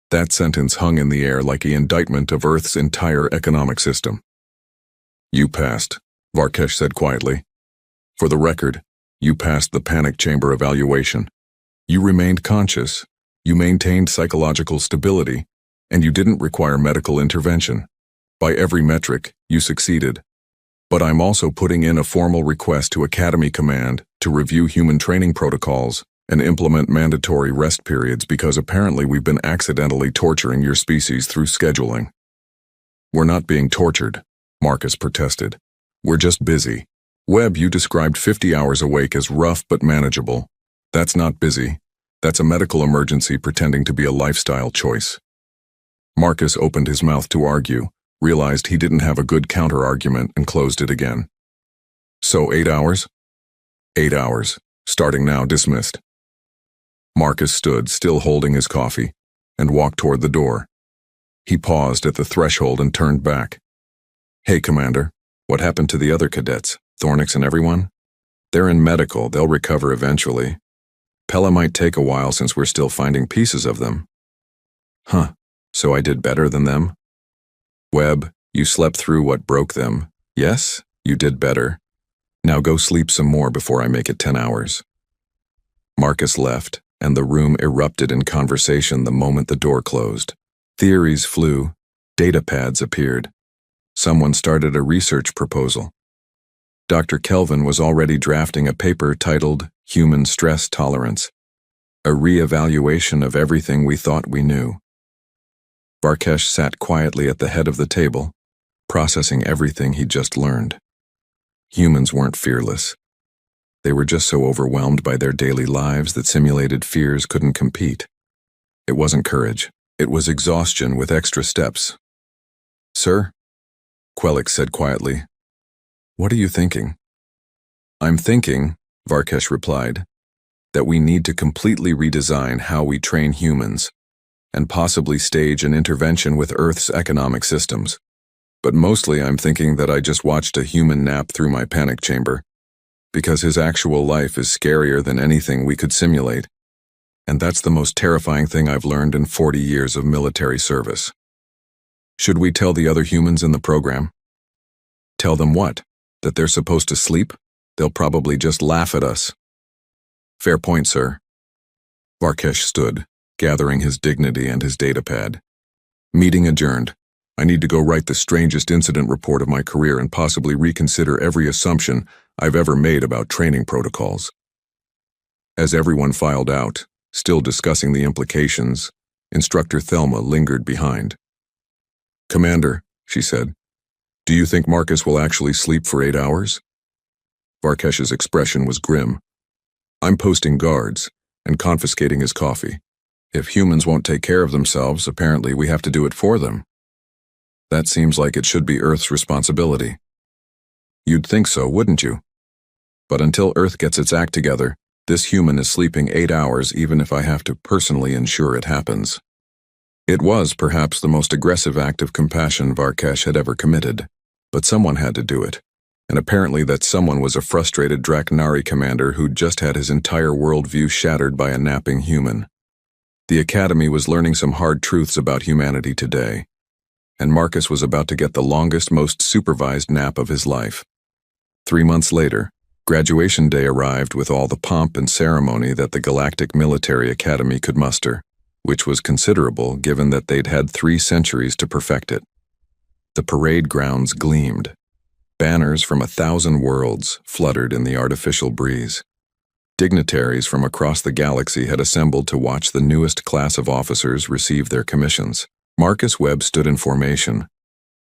That sentence hung in the air like the indictment of Earth's entire economic system. You passed, Varkesh said quietly. For the record, you passed the panic chamber evaluation. You remained conscious, you maintained psychological stability, and you didn't require medical intervention. By every metric, you succeeded. But I'm also putting in a formal request to Academy Command to review human training protocols and implement mandatory rest periods because apparently we've been accidentally torturing your species through scheduling. We're not being tortured, Marcus protested. We're just busy. Webb, you described 50 hours awake as rough but manageable. That's not busy. That's a medical emergency pretending to be a lifestyle choice. Marcus opened his mouth to argue, realized he didn't have a good counter-argument and closed it again. So 8 hours? 8 hours. Starting now, dismissed. Marcus stood, still holding his coffee, and walked toward the door. He paused at the threshold and turned back. Hey, Commander, what happened to the other cadets? Thornix and everyone? They're in medical, they'll recover eventually. Pella might take a while since we're still finding pieces of them. Huh, so I did better than them? Webb, you slept through what broke them. Yes, you did better. Now go sleep some more before I make it 10 hours. Marcus left, and the room erupted in conversation the moment the door closed. Theories flew, data pads appeared. Someone started a research proposal. Dr. Kelvin was already drafting a paper titled Human Stress Tolerance, a re-evaluation of everything we thought we knew. Varkesh sat quietly at the head of the table, processing everything he'd just learned. Humans weren't fearless. They were just so overwhelmed by their daily lives that simulated fears couldn't compete. It wasn't courage. It was exhaustion with extra steps. Sir? Quelix said quietly. What are you thinking? I'm thinking, Varkesh replied, that we need to completely redesign how we train humans and possibly stage an intervention with Earth's economic systems. But mostly I'm thinking that I just watched a human nap through my panic chamber, because his actual life is scarier than anything we could simulate, and that's the most terrifying thing I've learned in 40 years of military service. Should we tell the other humans in the program? Tell them what? That they're supposed to sleep? They'll probably just laugh at us. Fair point, sir. Varkesh stood, gathering his dignity and his datapad. Meeting adjourned. I need to go write the strangest incident report of my career and possibly reconsider every assumption I've ever made about training protocols. As everyone filed out, still discussing the implications, Instructor Thelma lingered behind. Commander, she said, do you think Marcus will actually sleep for 8 hours? Varkesh's expression was grim. I'm posting guards and confiscating his coffee. If humans won't take care of themselves, apparently we have to do it for them. That seems like it should be Earth's responsibility. You'd think so, wouldn't you? But until Earth gets its act together, this human is sleeping 8 hours even if I have to personally ensure it happens. It was perhaps the most aggressive act of compassion Varkesh had ever committed, but someone had to do it, and apparently that someone was a frustrated Draknari commander who'd just had his entire worldview shattered by a napping human. The Academy was learning some hard truths about humanity today, and Marcus was about to get the longest, most supervised nap of his life. 3 months later, Graduation day arrived with all the pomp and ceremony that the Galactic Military Academy could muster, which was considerable given that they'd had 3 centuries to perfect it. The parade grounds gleamed. Banners from 1,000 worlds fluttered in the artificial breeze. Dignitaries from across the galaxy had assembled to watch the newest class of officers receive their commissions. Marcus Webb stood in formation,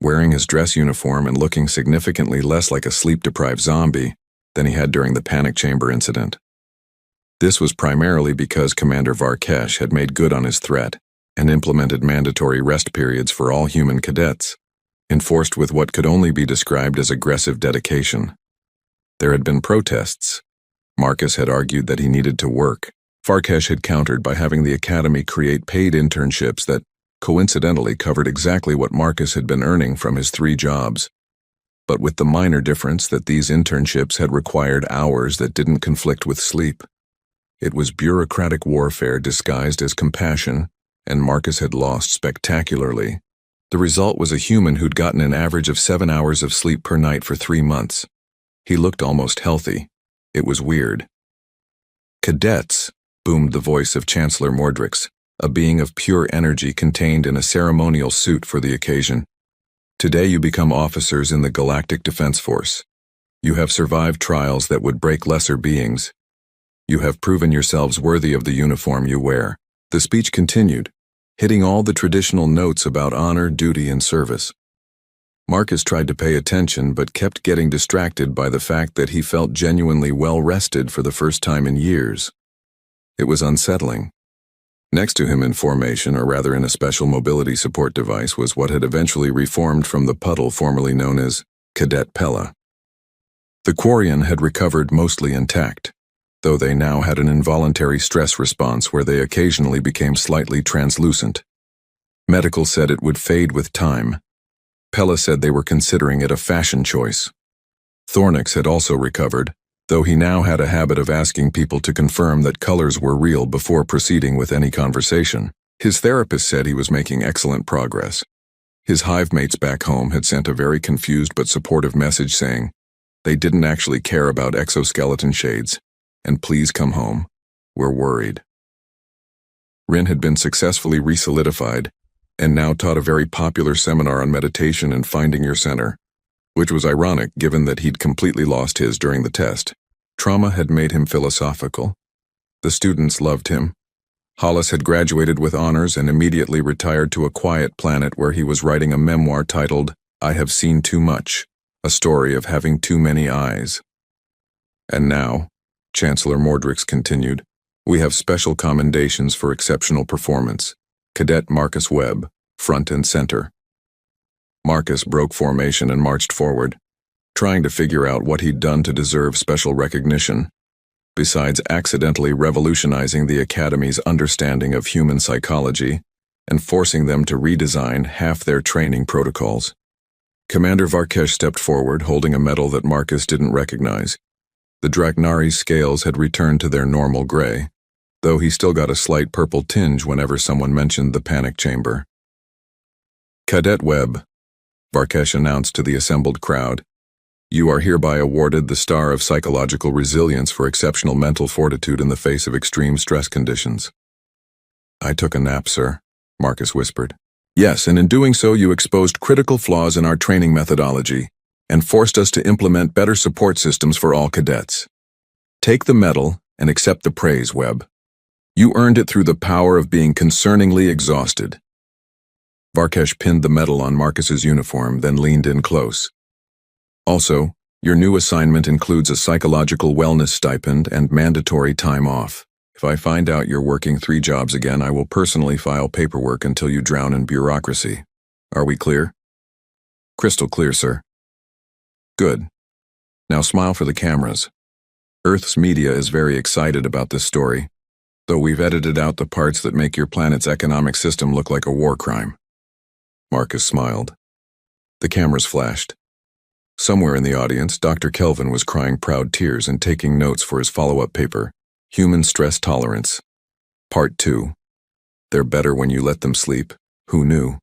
wearing his dress uniform and looking significantly less like a sleep-deprived zombie than he had during the panic chamber incident. This was primarily because Commander Varkesh had made good on his threat and implemented mandatory rest periods for all human cadets, enforced with what could only be described as aggressive dedication. There had been protests. Marcus had argued that he needed to work. Varkesh had countered by having the Academy create paid internships that coincidentally covered exactly what Marcus had been earning from his 3 jobs, but with the minor difference that these internships had required hours that didn't conflict with sleep. It was bureaucratic warfare disguised as compassion, and Marcus had lost spectacularly. The result was a human who'd gotten an average of 7 hours of sleep per night for 3 months. He looked almost healthy. It was weird. "Cadets," boomed the voice of Chancellor Mordrix, a being of pure energy contained in a ceremonial suit for the occasion. "Today you become officers in the Galactic Defense Force. You have survived trials that would break lesser beings. You have proven yourselves worthy of the uniform you wear." The speech continued, hitting all the traditional notes about honor, duty, and service. Marcus tried to pay attention but kept getting distracted by the fact that he felt genuinely well-rested for the first time in years. It was unsettling. Next to him in formation, or rather in a special mobility support device, was what had eventually reformed from the puddle formerly known as Cadet Pella. The Quarian had recovered mostly intact, though they now had an involuntary stress response where they occasionally became slightly translucent. Medical said it would fade with time. Pella said they were considering it a fashion choice. Thornix had also recovered, though he now had a habit of asking people to confirm that colors were real before proceeding with any conversation. His therapist said he was making excellent progress. His hive mates back home had sent a very confused but supportive message saying they didn't actually care about exoskeleton shades, and please come home, we're worried. Rin had been successfully resolidified, and now taught a very popular seminar on meditation and finding your center, which was ironic given that he'd completely lost his during the test. Trauma had made him philosophical. The students loved him. Hollis had graduated with honors and immediately retired to a quiet planet where he was writing a memoir titled, "I Have Seen Too Much," a story of having too many eyes. And now, Chancellor Mordrix continued, we have special commendations for exceptional performance. Cadet Marcus Webb, front and center. Marcus broke formation and marched forward, trying to figure out what he'd done to deserve special recognition, besides accidentally revolutionizing the Academy's understanding of human psychology and forcing them to redesign half their training protocols. Commander Varkesh stepped forward, holding a medal that Marcus didn't recognize. The Draknari's scales had returned to their normal gray, though he still got a slight purple tinge whenever someone mentioned the panic chamber. "Cadet Webb," Varkesh announced to the assembled crowd, "you are hereby awarded the Star of Psychological Resilience for exceptional mental fortitude in the face of extreme stress conditions." "I took a nap, sir," Marcus whispered. "Yes, and in doing so you exposed critical flaws in our training methodology and forced us to implement better support systems for all cadets. Take the medal and accept the praise, Webb. You earned it through the power of being concerningly exhausted." Varkesh pinned the medal on Marcus's uniform, then leaned in close. "Also, your new assignment includes a psychological wellness stipend and mandatory time off. If I find out you're working 3 jobs again, I will personally file paperwork until you drown in bureaucracy. Are we clear?" "Crystal clear, sir." "Good. Now smile for the cameras. Earth's media is very excited about this story, though we've edited out the parts that make your planet's economic system look like a war crime." Marcus smiled. The cameras flashed. Somewhere in the audience, Dr. Kelvin was crying proud tears and taking notes for his follow-up paper, Human Stress Tolerance. Part 2. They're better when you let them sleep. Who knew?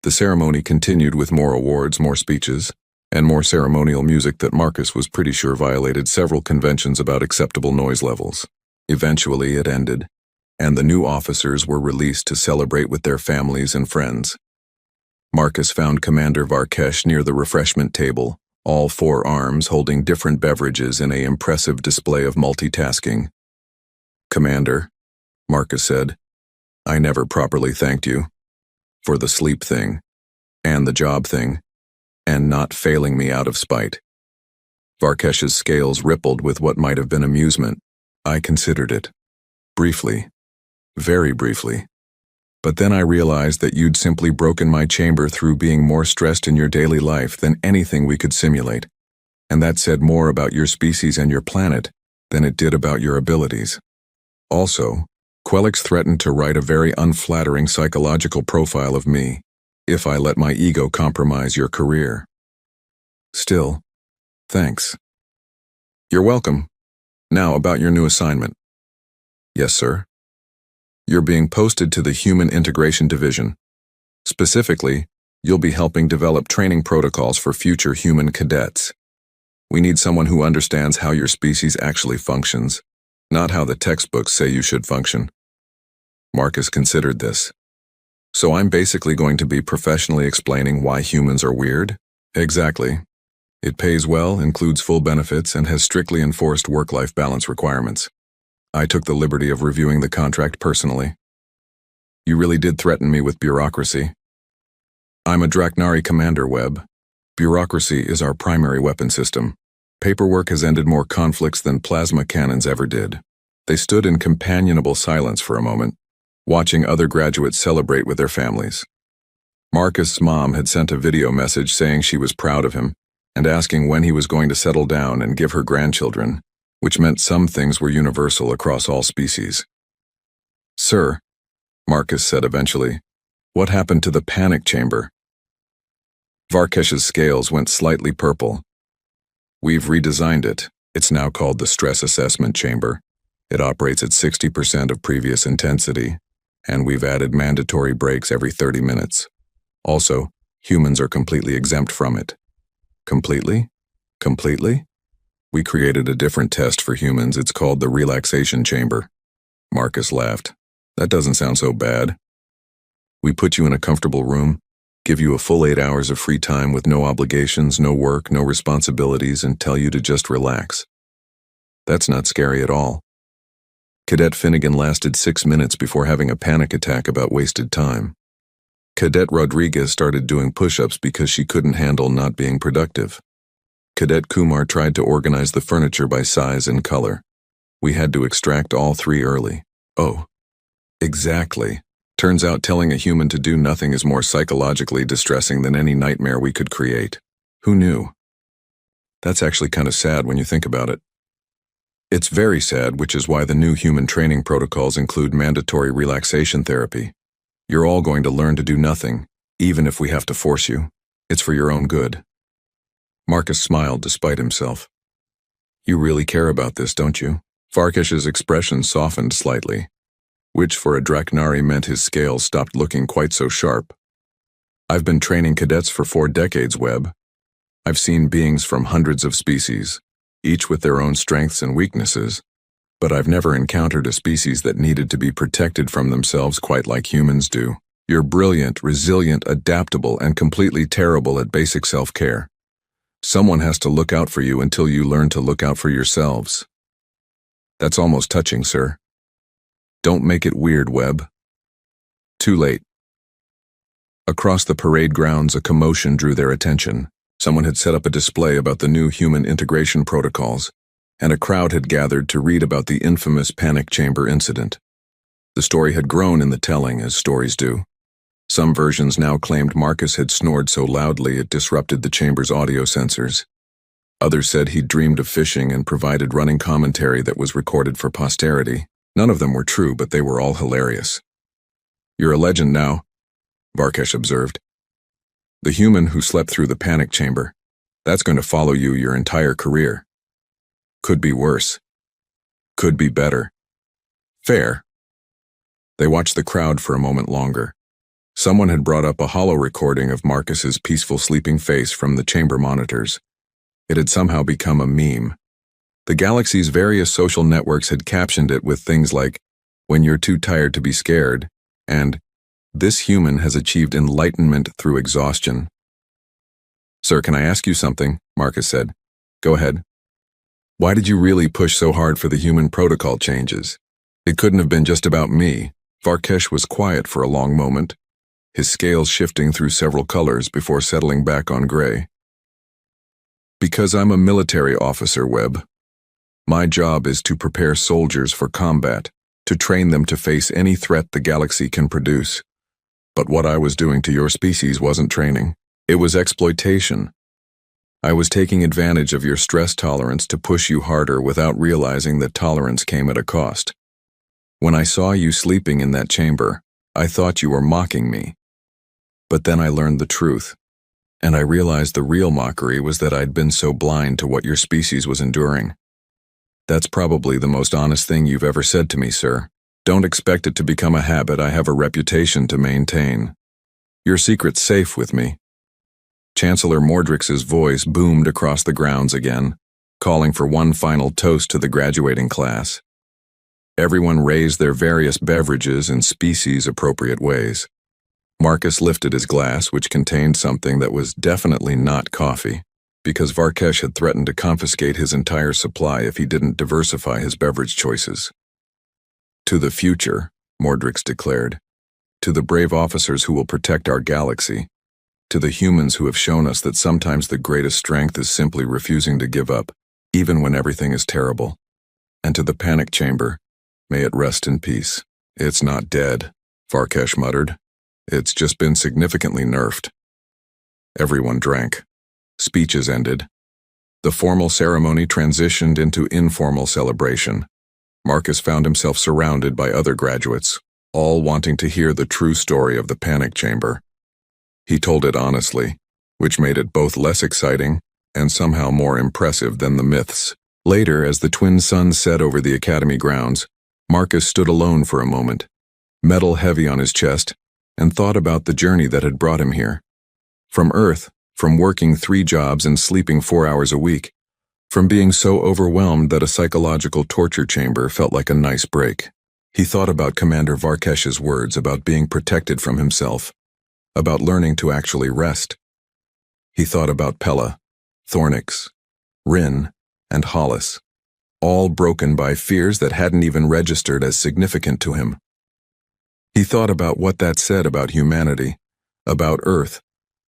The ceremony continued with more awards, more speeches, and more ceremonial music that Marcus was pretty sure violated several conventions about acceptable noise levels. Eventually, it ended, and the new officers were released to celebrate with their families and friends. Marcus found Commander Varkesh near the refreshment table, all four arms holding different beverages in an impressive display of multitasking. "Commander," Marcus said, "I never properly thanked you for the sleep thing, and the job thing, and not failing me out of spite." Varkesh's scales rippled with what might have been amusement. "I considered it. Briefly. Very briefly. But then I realized that you'd simply broken my chamber through being more stressed in your daily life than anything we could simulate, and that said more about your species and your planet than it did about your abilities. Also, Quelix threatened to write a very unflattering psychological profile of me if I let my ego compromise your career. Still, thanks." "You're welcome. Now about your new assignment." "Yes, sir." "You're being posted to the Human Integration Division. Specifically, you'll be helping develop training protocols for future human cadets. We need someone who understands how your species actually functions, not how the textbooks say you should function." Marcus considered this. "So I'm basically going to be professionally explaining why humans are weird?" "Exactly. It pays well, includes full benefits, and has strictly enforced work-life balance requirements. I took the liberty of reviewing the contract personally. You really did threaten me with bureaucracy. I'm a Draknari commander, Webb. Bureaucracy is our primary weapon system. Paperwork has ended more conflicts than plasma cannons ever did." They stood in companionable silence for a moment, watching other graduates celebrate with their families. Marcus' mom had sent a video message saying she was proud of him and asking when he was going to settle down and give her grandchildren, which meant some things were universal across all species. "Sir," Marcus said eventually, "what happened to the panic chamber?" Varkesh's scales went slightly purple. "We've redesigned it. It's now called the Stress Assessment Chamber. It operates at 60% of previous intensity, and we've added mandatory breaks every 30 minutes. Also, humans are completely exempt from it." "Completely? Completely?" "We created a different test for humans. It's called the Relaxation Chamber." Marcus laughed. "That doesn't sound so bad. We put you in a comfortable room, give you a full 8 hours of free time with no obligations, no work, no responsibilities, and tell you to just relax. That's not scary at all." Cadet Finnegan lasted 6 minutes before having a panic attack about wasted time. Cadet Rodriguez started doing push-ups because she couldn't handle not being productive. Cadet Kumar tried to organize the furniture by size and color. We had to extract all three early. Oh, exactly. Turns out telling a human to do nothing is more psychologically distressing than any nightmare we could create. Who knew? That's actually kind of sad when you think about it. It's very sad, which is why the new human training protocols include mandatory relaxation therapy. You're all going to learn to do nothing, even if we have to force you. It's for your own good. Marcus smiled despite himself. "You really care about this, don't you?" Varkesh's expression softened slightly, which for a Draknari meant his scales stopped looking quite so sharp. "I've been training cadets for 4 decades, Webb. I've seen beings from hundreds of species, each with their own strengths and weaknesses, but I've never encountered a species that needed to be protected from themselves quite like humans do. You're brilliant, resilient, adaptable, and completely terrible at basic self-care. Someone has to look out for you until you learn to look out for yourselves. That's almost touching, sir. Don't make it weird, Webb." Too late. Across the parade grounds, a commotion drew their attention. Someone had set up a display about the new human integration protocols, and a crowd had gathered to read about the infamous panic chamber incident. The story had grown in the telling, as stories do. Some versions now claimed Marcus had snored so loudly it disrupted the chamber's audio sensors. Others said he'd dreamed of fishing and provided running commentary that was recorded for posterity. None of them were true, but they were all hilarious. "You're a legend now," Varkesh observed. "The human who slept through the panic chamber. That's going to follow you your entire career. Could be worse. Could be better. Fair." They watched the crowd for a moment longer. Someone had brought up a hollow recording of Marcus's peaceful sleeping face from the chamber monitors. It had somehow become a meme. The galaxy's various social networks had captioned it with things like, "When you're too tired to be scared," and "This human has achieved enlightenment through exhaustion." "Sir, can I ask you something?" Marcus said. "Go ahead." "Why did you really push so hard for the human protocol changes? It couldn't have been just about me." Varkesh was quiet for a long moment, his scales shifting through several colors before settling back on gray. "Because I'm a military officer, Webb. My job is to prepare soldiers for combat, to train them to face any threat the galaxy can produce. But what I was doing to your species wasn't training. It was exploitation. I was taking advantage of your stress tolerance to push you harder without realizing that tolerance came at a cost. When I saw you sleeping in that chamber, I thought you were mocking me. But then I learned the truth, and I realized the real mockery was that I'd been so blind to what your species was enduring. That's probably the most honest thing you've ever said to me, sir. Don't expect it to become a habit. I have a reputation to maintain. Your secret's safe with me." Chancellor Mordrix's voice boomed across the grounds again, calling for one final toast to the graduating class. Everyone raised their various beverages in species-appropriate ways. Marcus lifted his glass, which contained something that was definitely not coffee, because Varkesh had threatened to confiscate his entire supply if he didn't diversify his beverage choices. "To the future," Mordrix declared. "To the brave officers who will protect our galaxy. To the humans who have shown us that sometimes the greatest strength is simply refusing to give up, even when everything is terrible. And to the panic chamber, may it rest in peace." "It's not dead," Varkesh muttered. "It's just been significantly nerfed." Everyone drank. Speeches ended. The formal ceremony transitioned into informal celebration. Marcus found himself surrounded by other graduates, all wanting to hear the true story of the panic chamber. He told it honestly, which made it both less exciting and somehow more impressive than the myths. Later, as the twin suns set over the academy grounds, Marcus stood alone for a moment, metal heavy on his chest, and thought about the journey that had brought him here. From Earth, from working 3 jobs and sleeping 4 hours a week, from being so overwhelmed that a psychological torture chamber felt like a nice break. He thought about Commander Varkesh's words about being protected from himself, about learning to actually rest. He thought about Pella, Thornix, Rin, and Hollis, all broken by fears that hadn't even registered as significant to him. He thought about what that said about humanity, about Earth,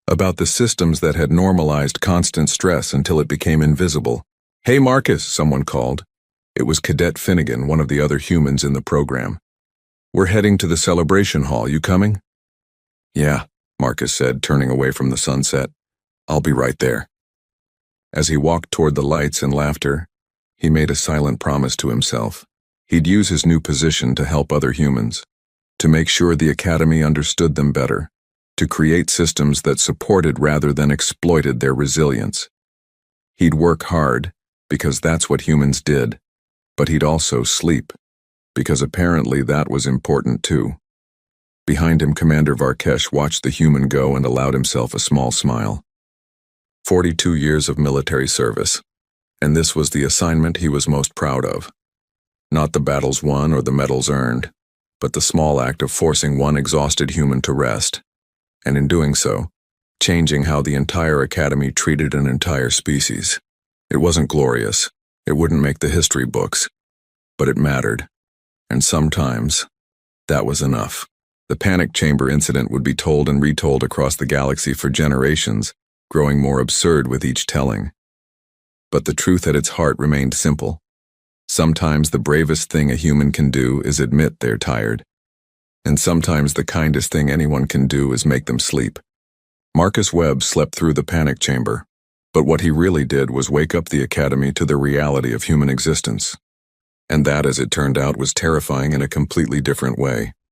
about the systems that had normalized constant stress until it became invisible. "Hey Marcus," someone called. It was Cadet Finnegan, one of the other humans in the program. "We're heading to the celebration hall. You coming?" "Yeah," Marcus said, turning away from the sunset. "I'll be right there." As he walked toward the lights and laughter, he made a silent promise to himself. He'd use his new position to help other humans, to make sure the Academy understood them better, to create systems that supported rather than exploited their resilience. He'd work hard, because that's what humans did, but he'd also sleep, because apparently that was important too. Behind him, Commander Varkesh watched the human go and allowed himself a small smile. 42 years of military service, and this was the assignment he was most proud of. Not the battles won or the medals earned, but the small act of forcing one exhausted human to rest, and in doing so, changing how the entire Academy treated an entire species. It wasn't glorious, it wouldn't make the history books, but it mattered, and sometimes, that was enough. The panic chamber incident would be told and retold across the galaxy for generations, growing more absurd with each telling. But the truth at its heart remained simple. Sometimes the bravest thing a human can do is admit they're tired. And sometimes the kindest thing anyone can do is make them sleep. Marcus Webb slept through the panic chamber, but what he really did was wake up the Academy to the reality of human existence. And that, as it turned out, was terrifying in a completely different way.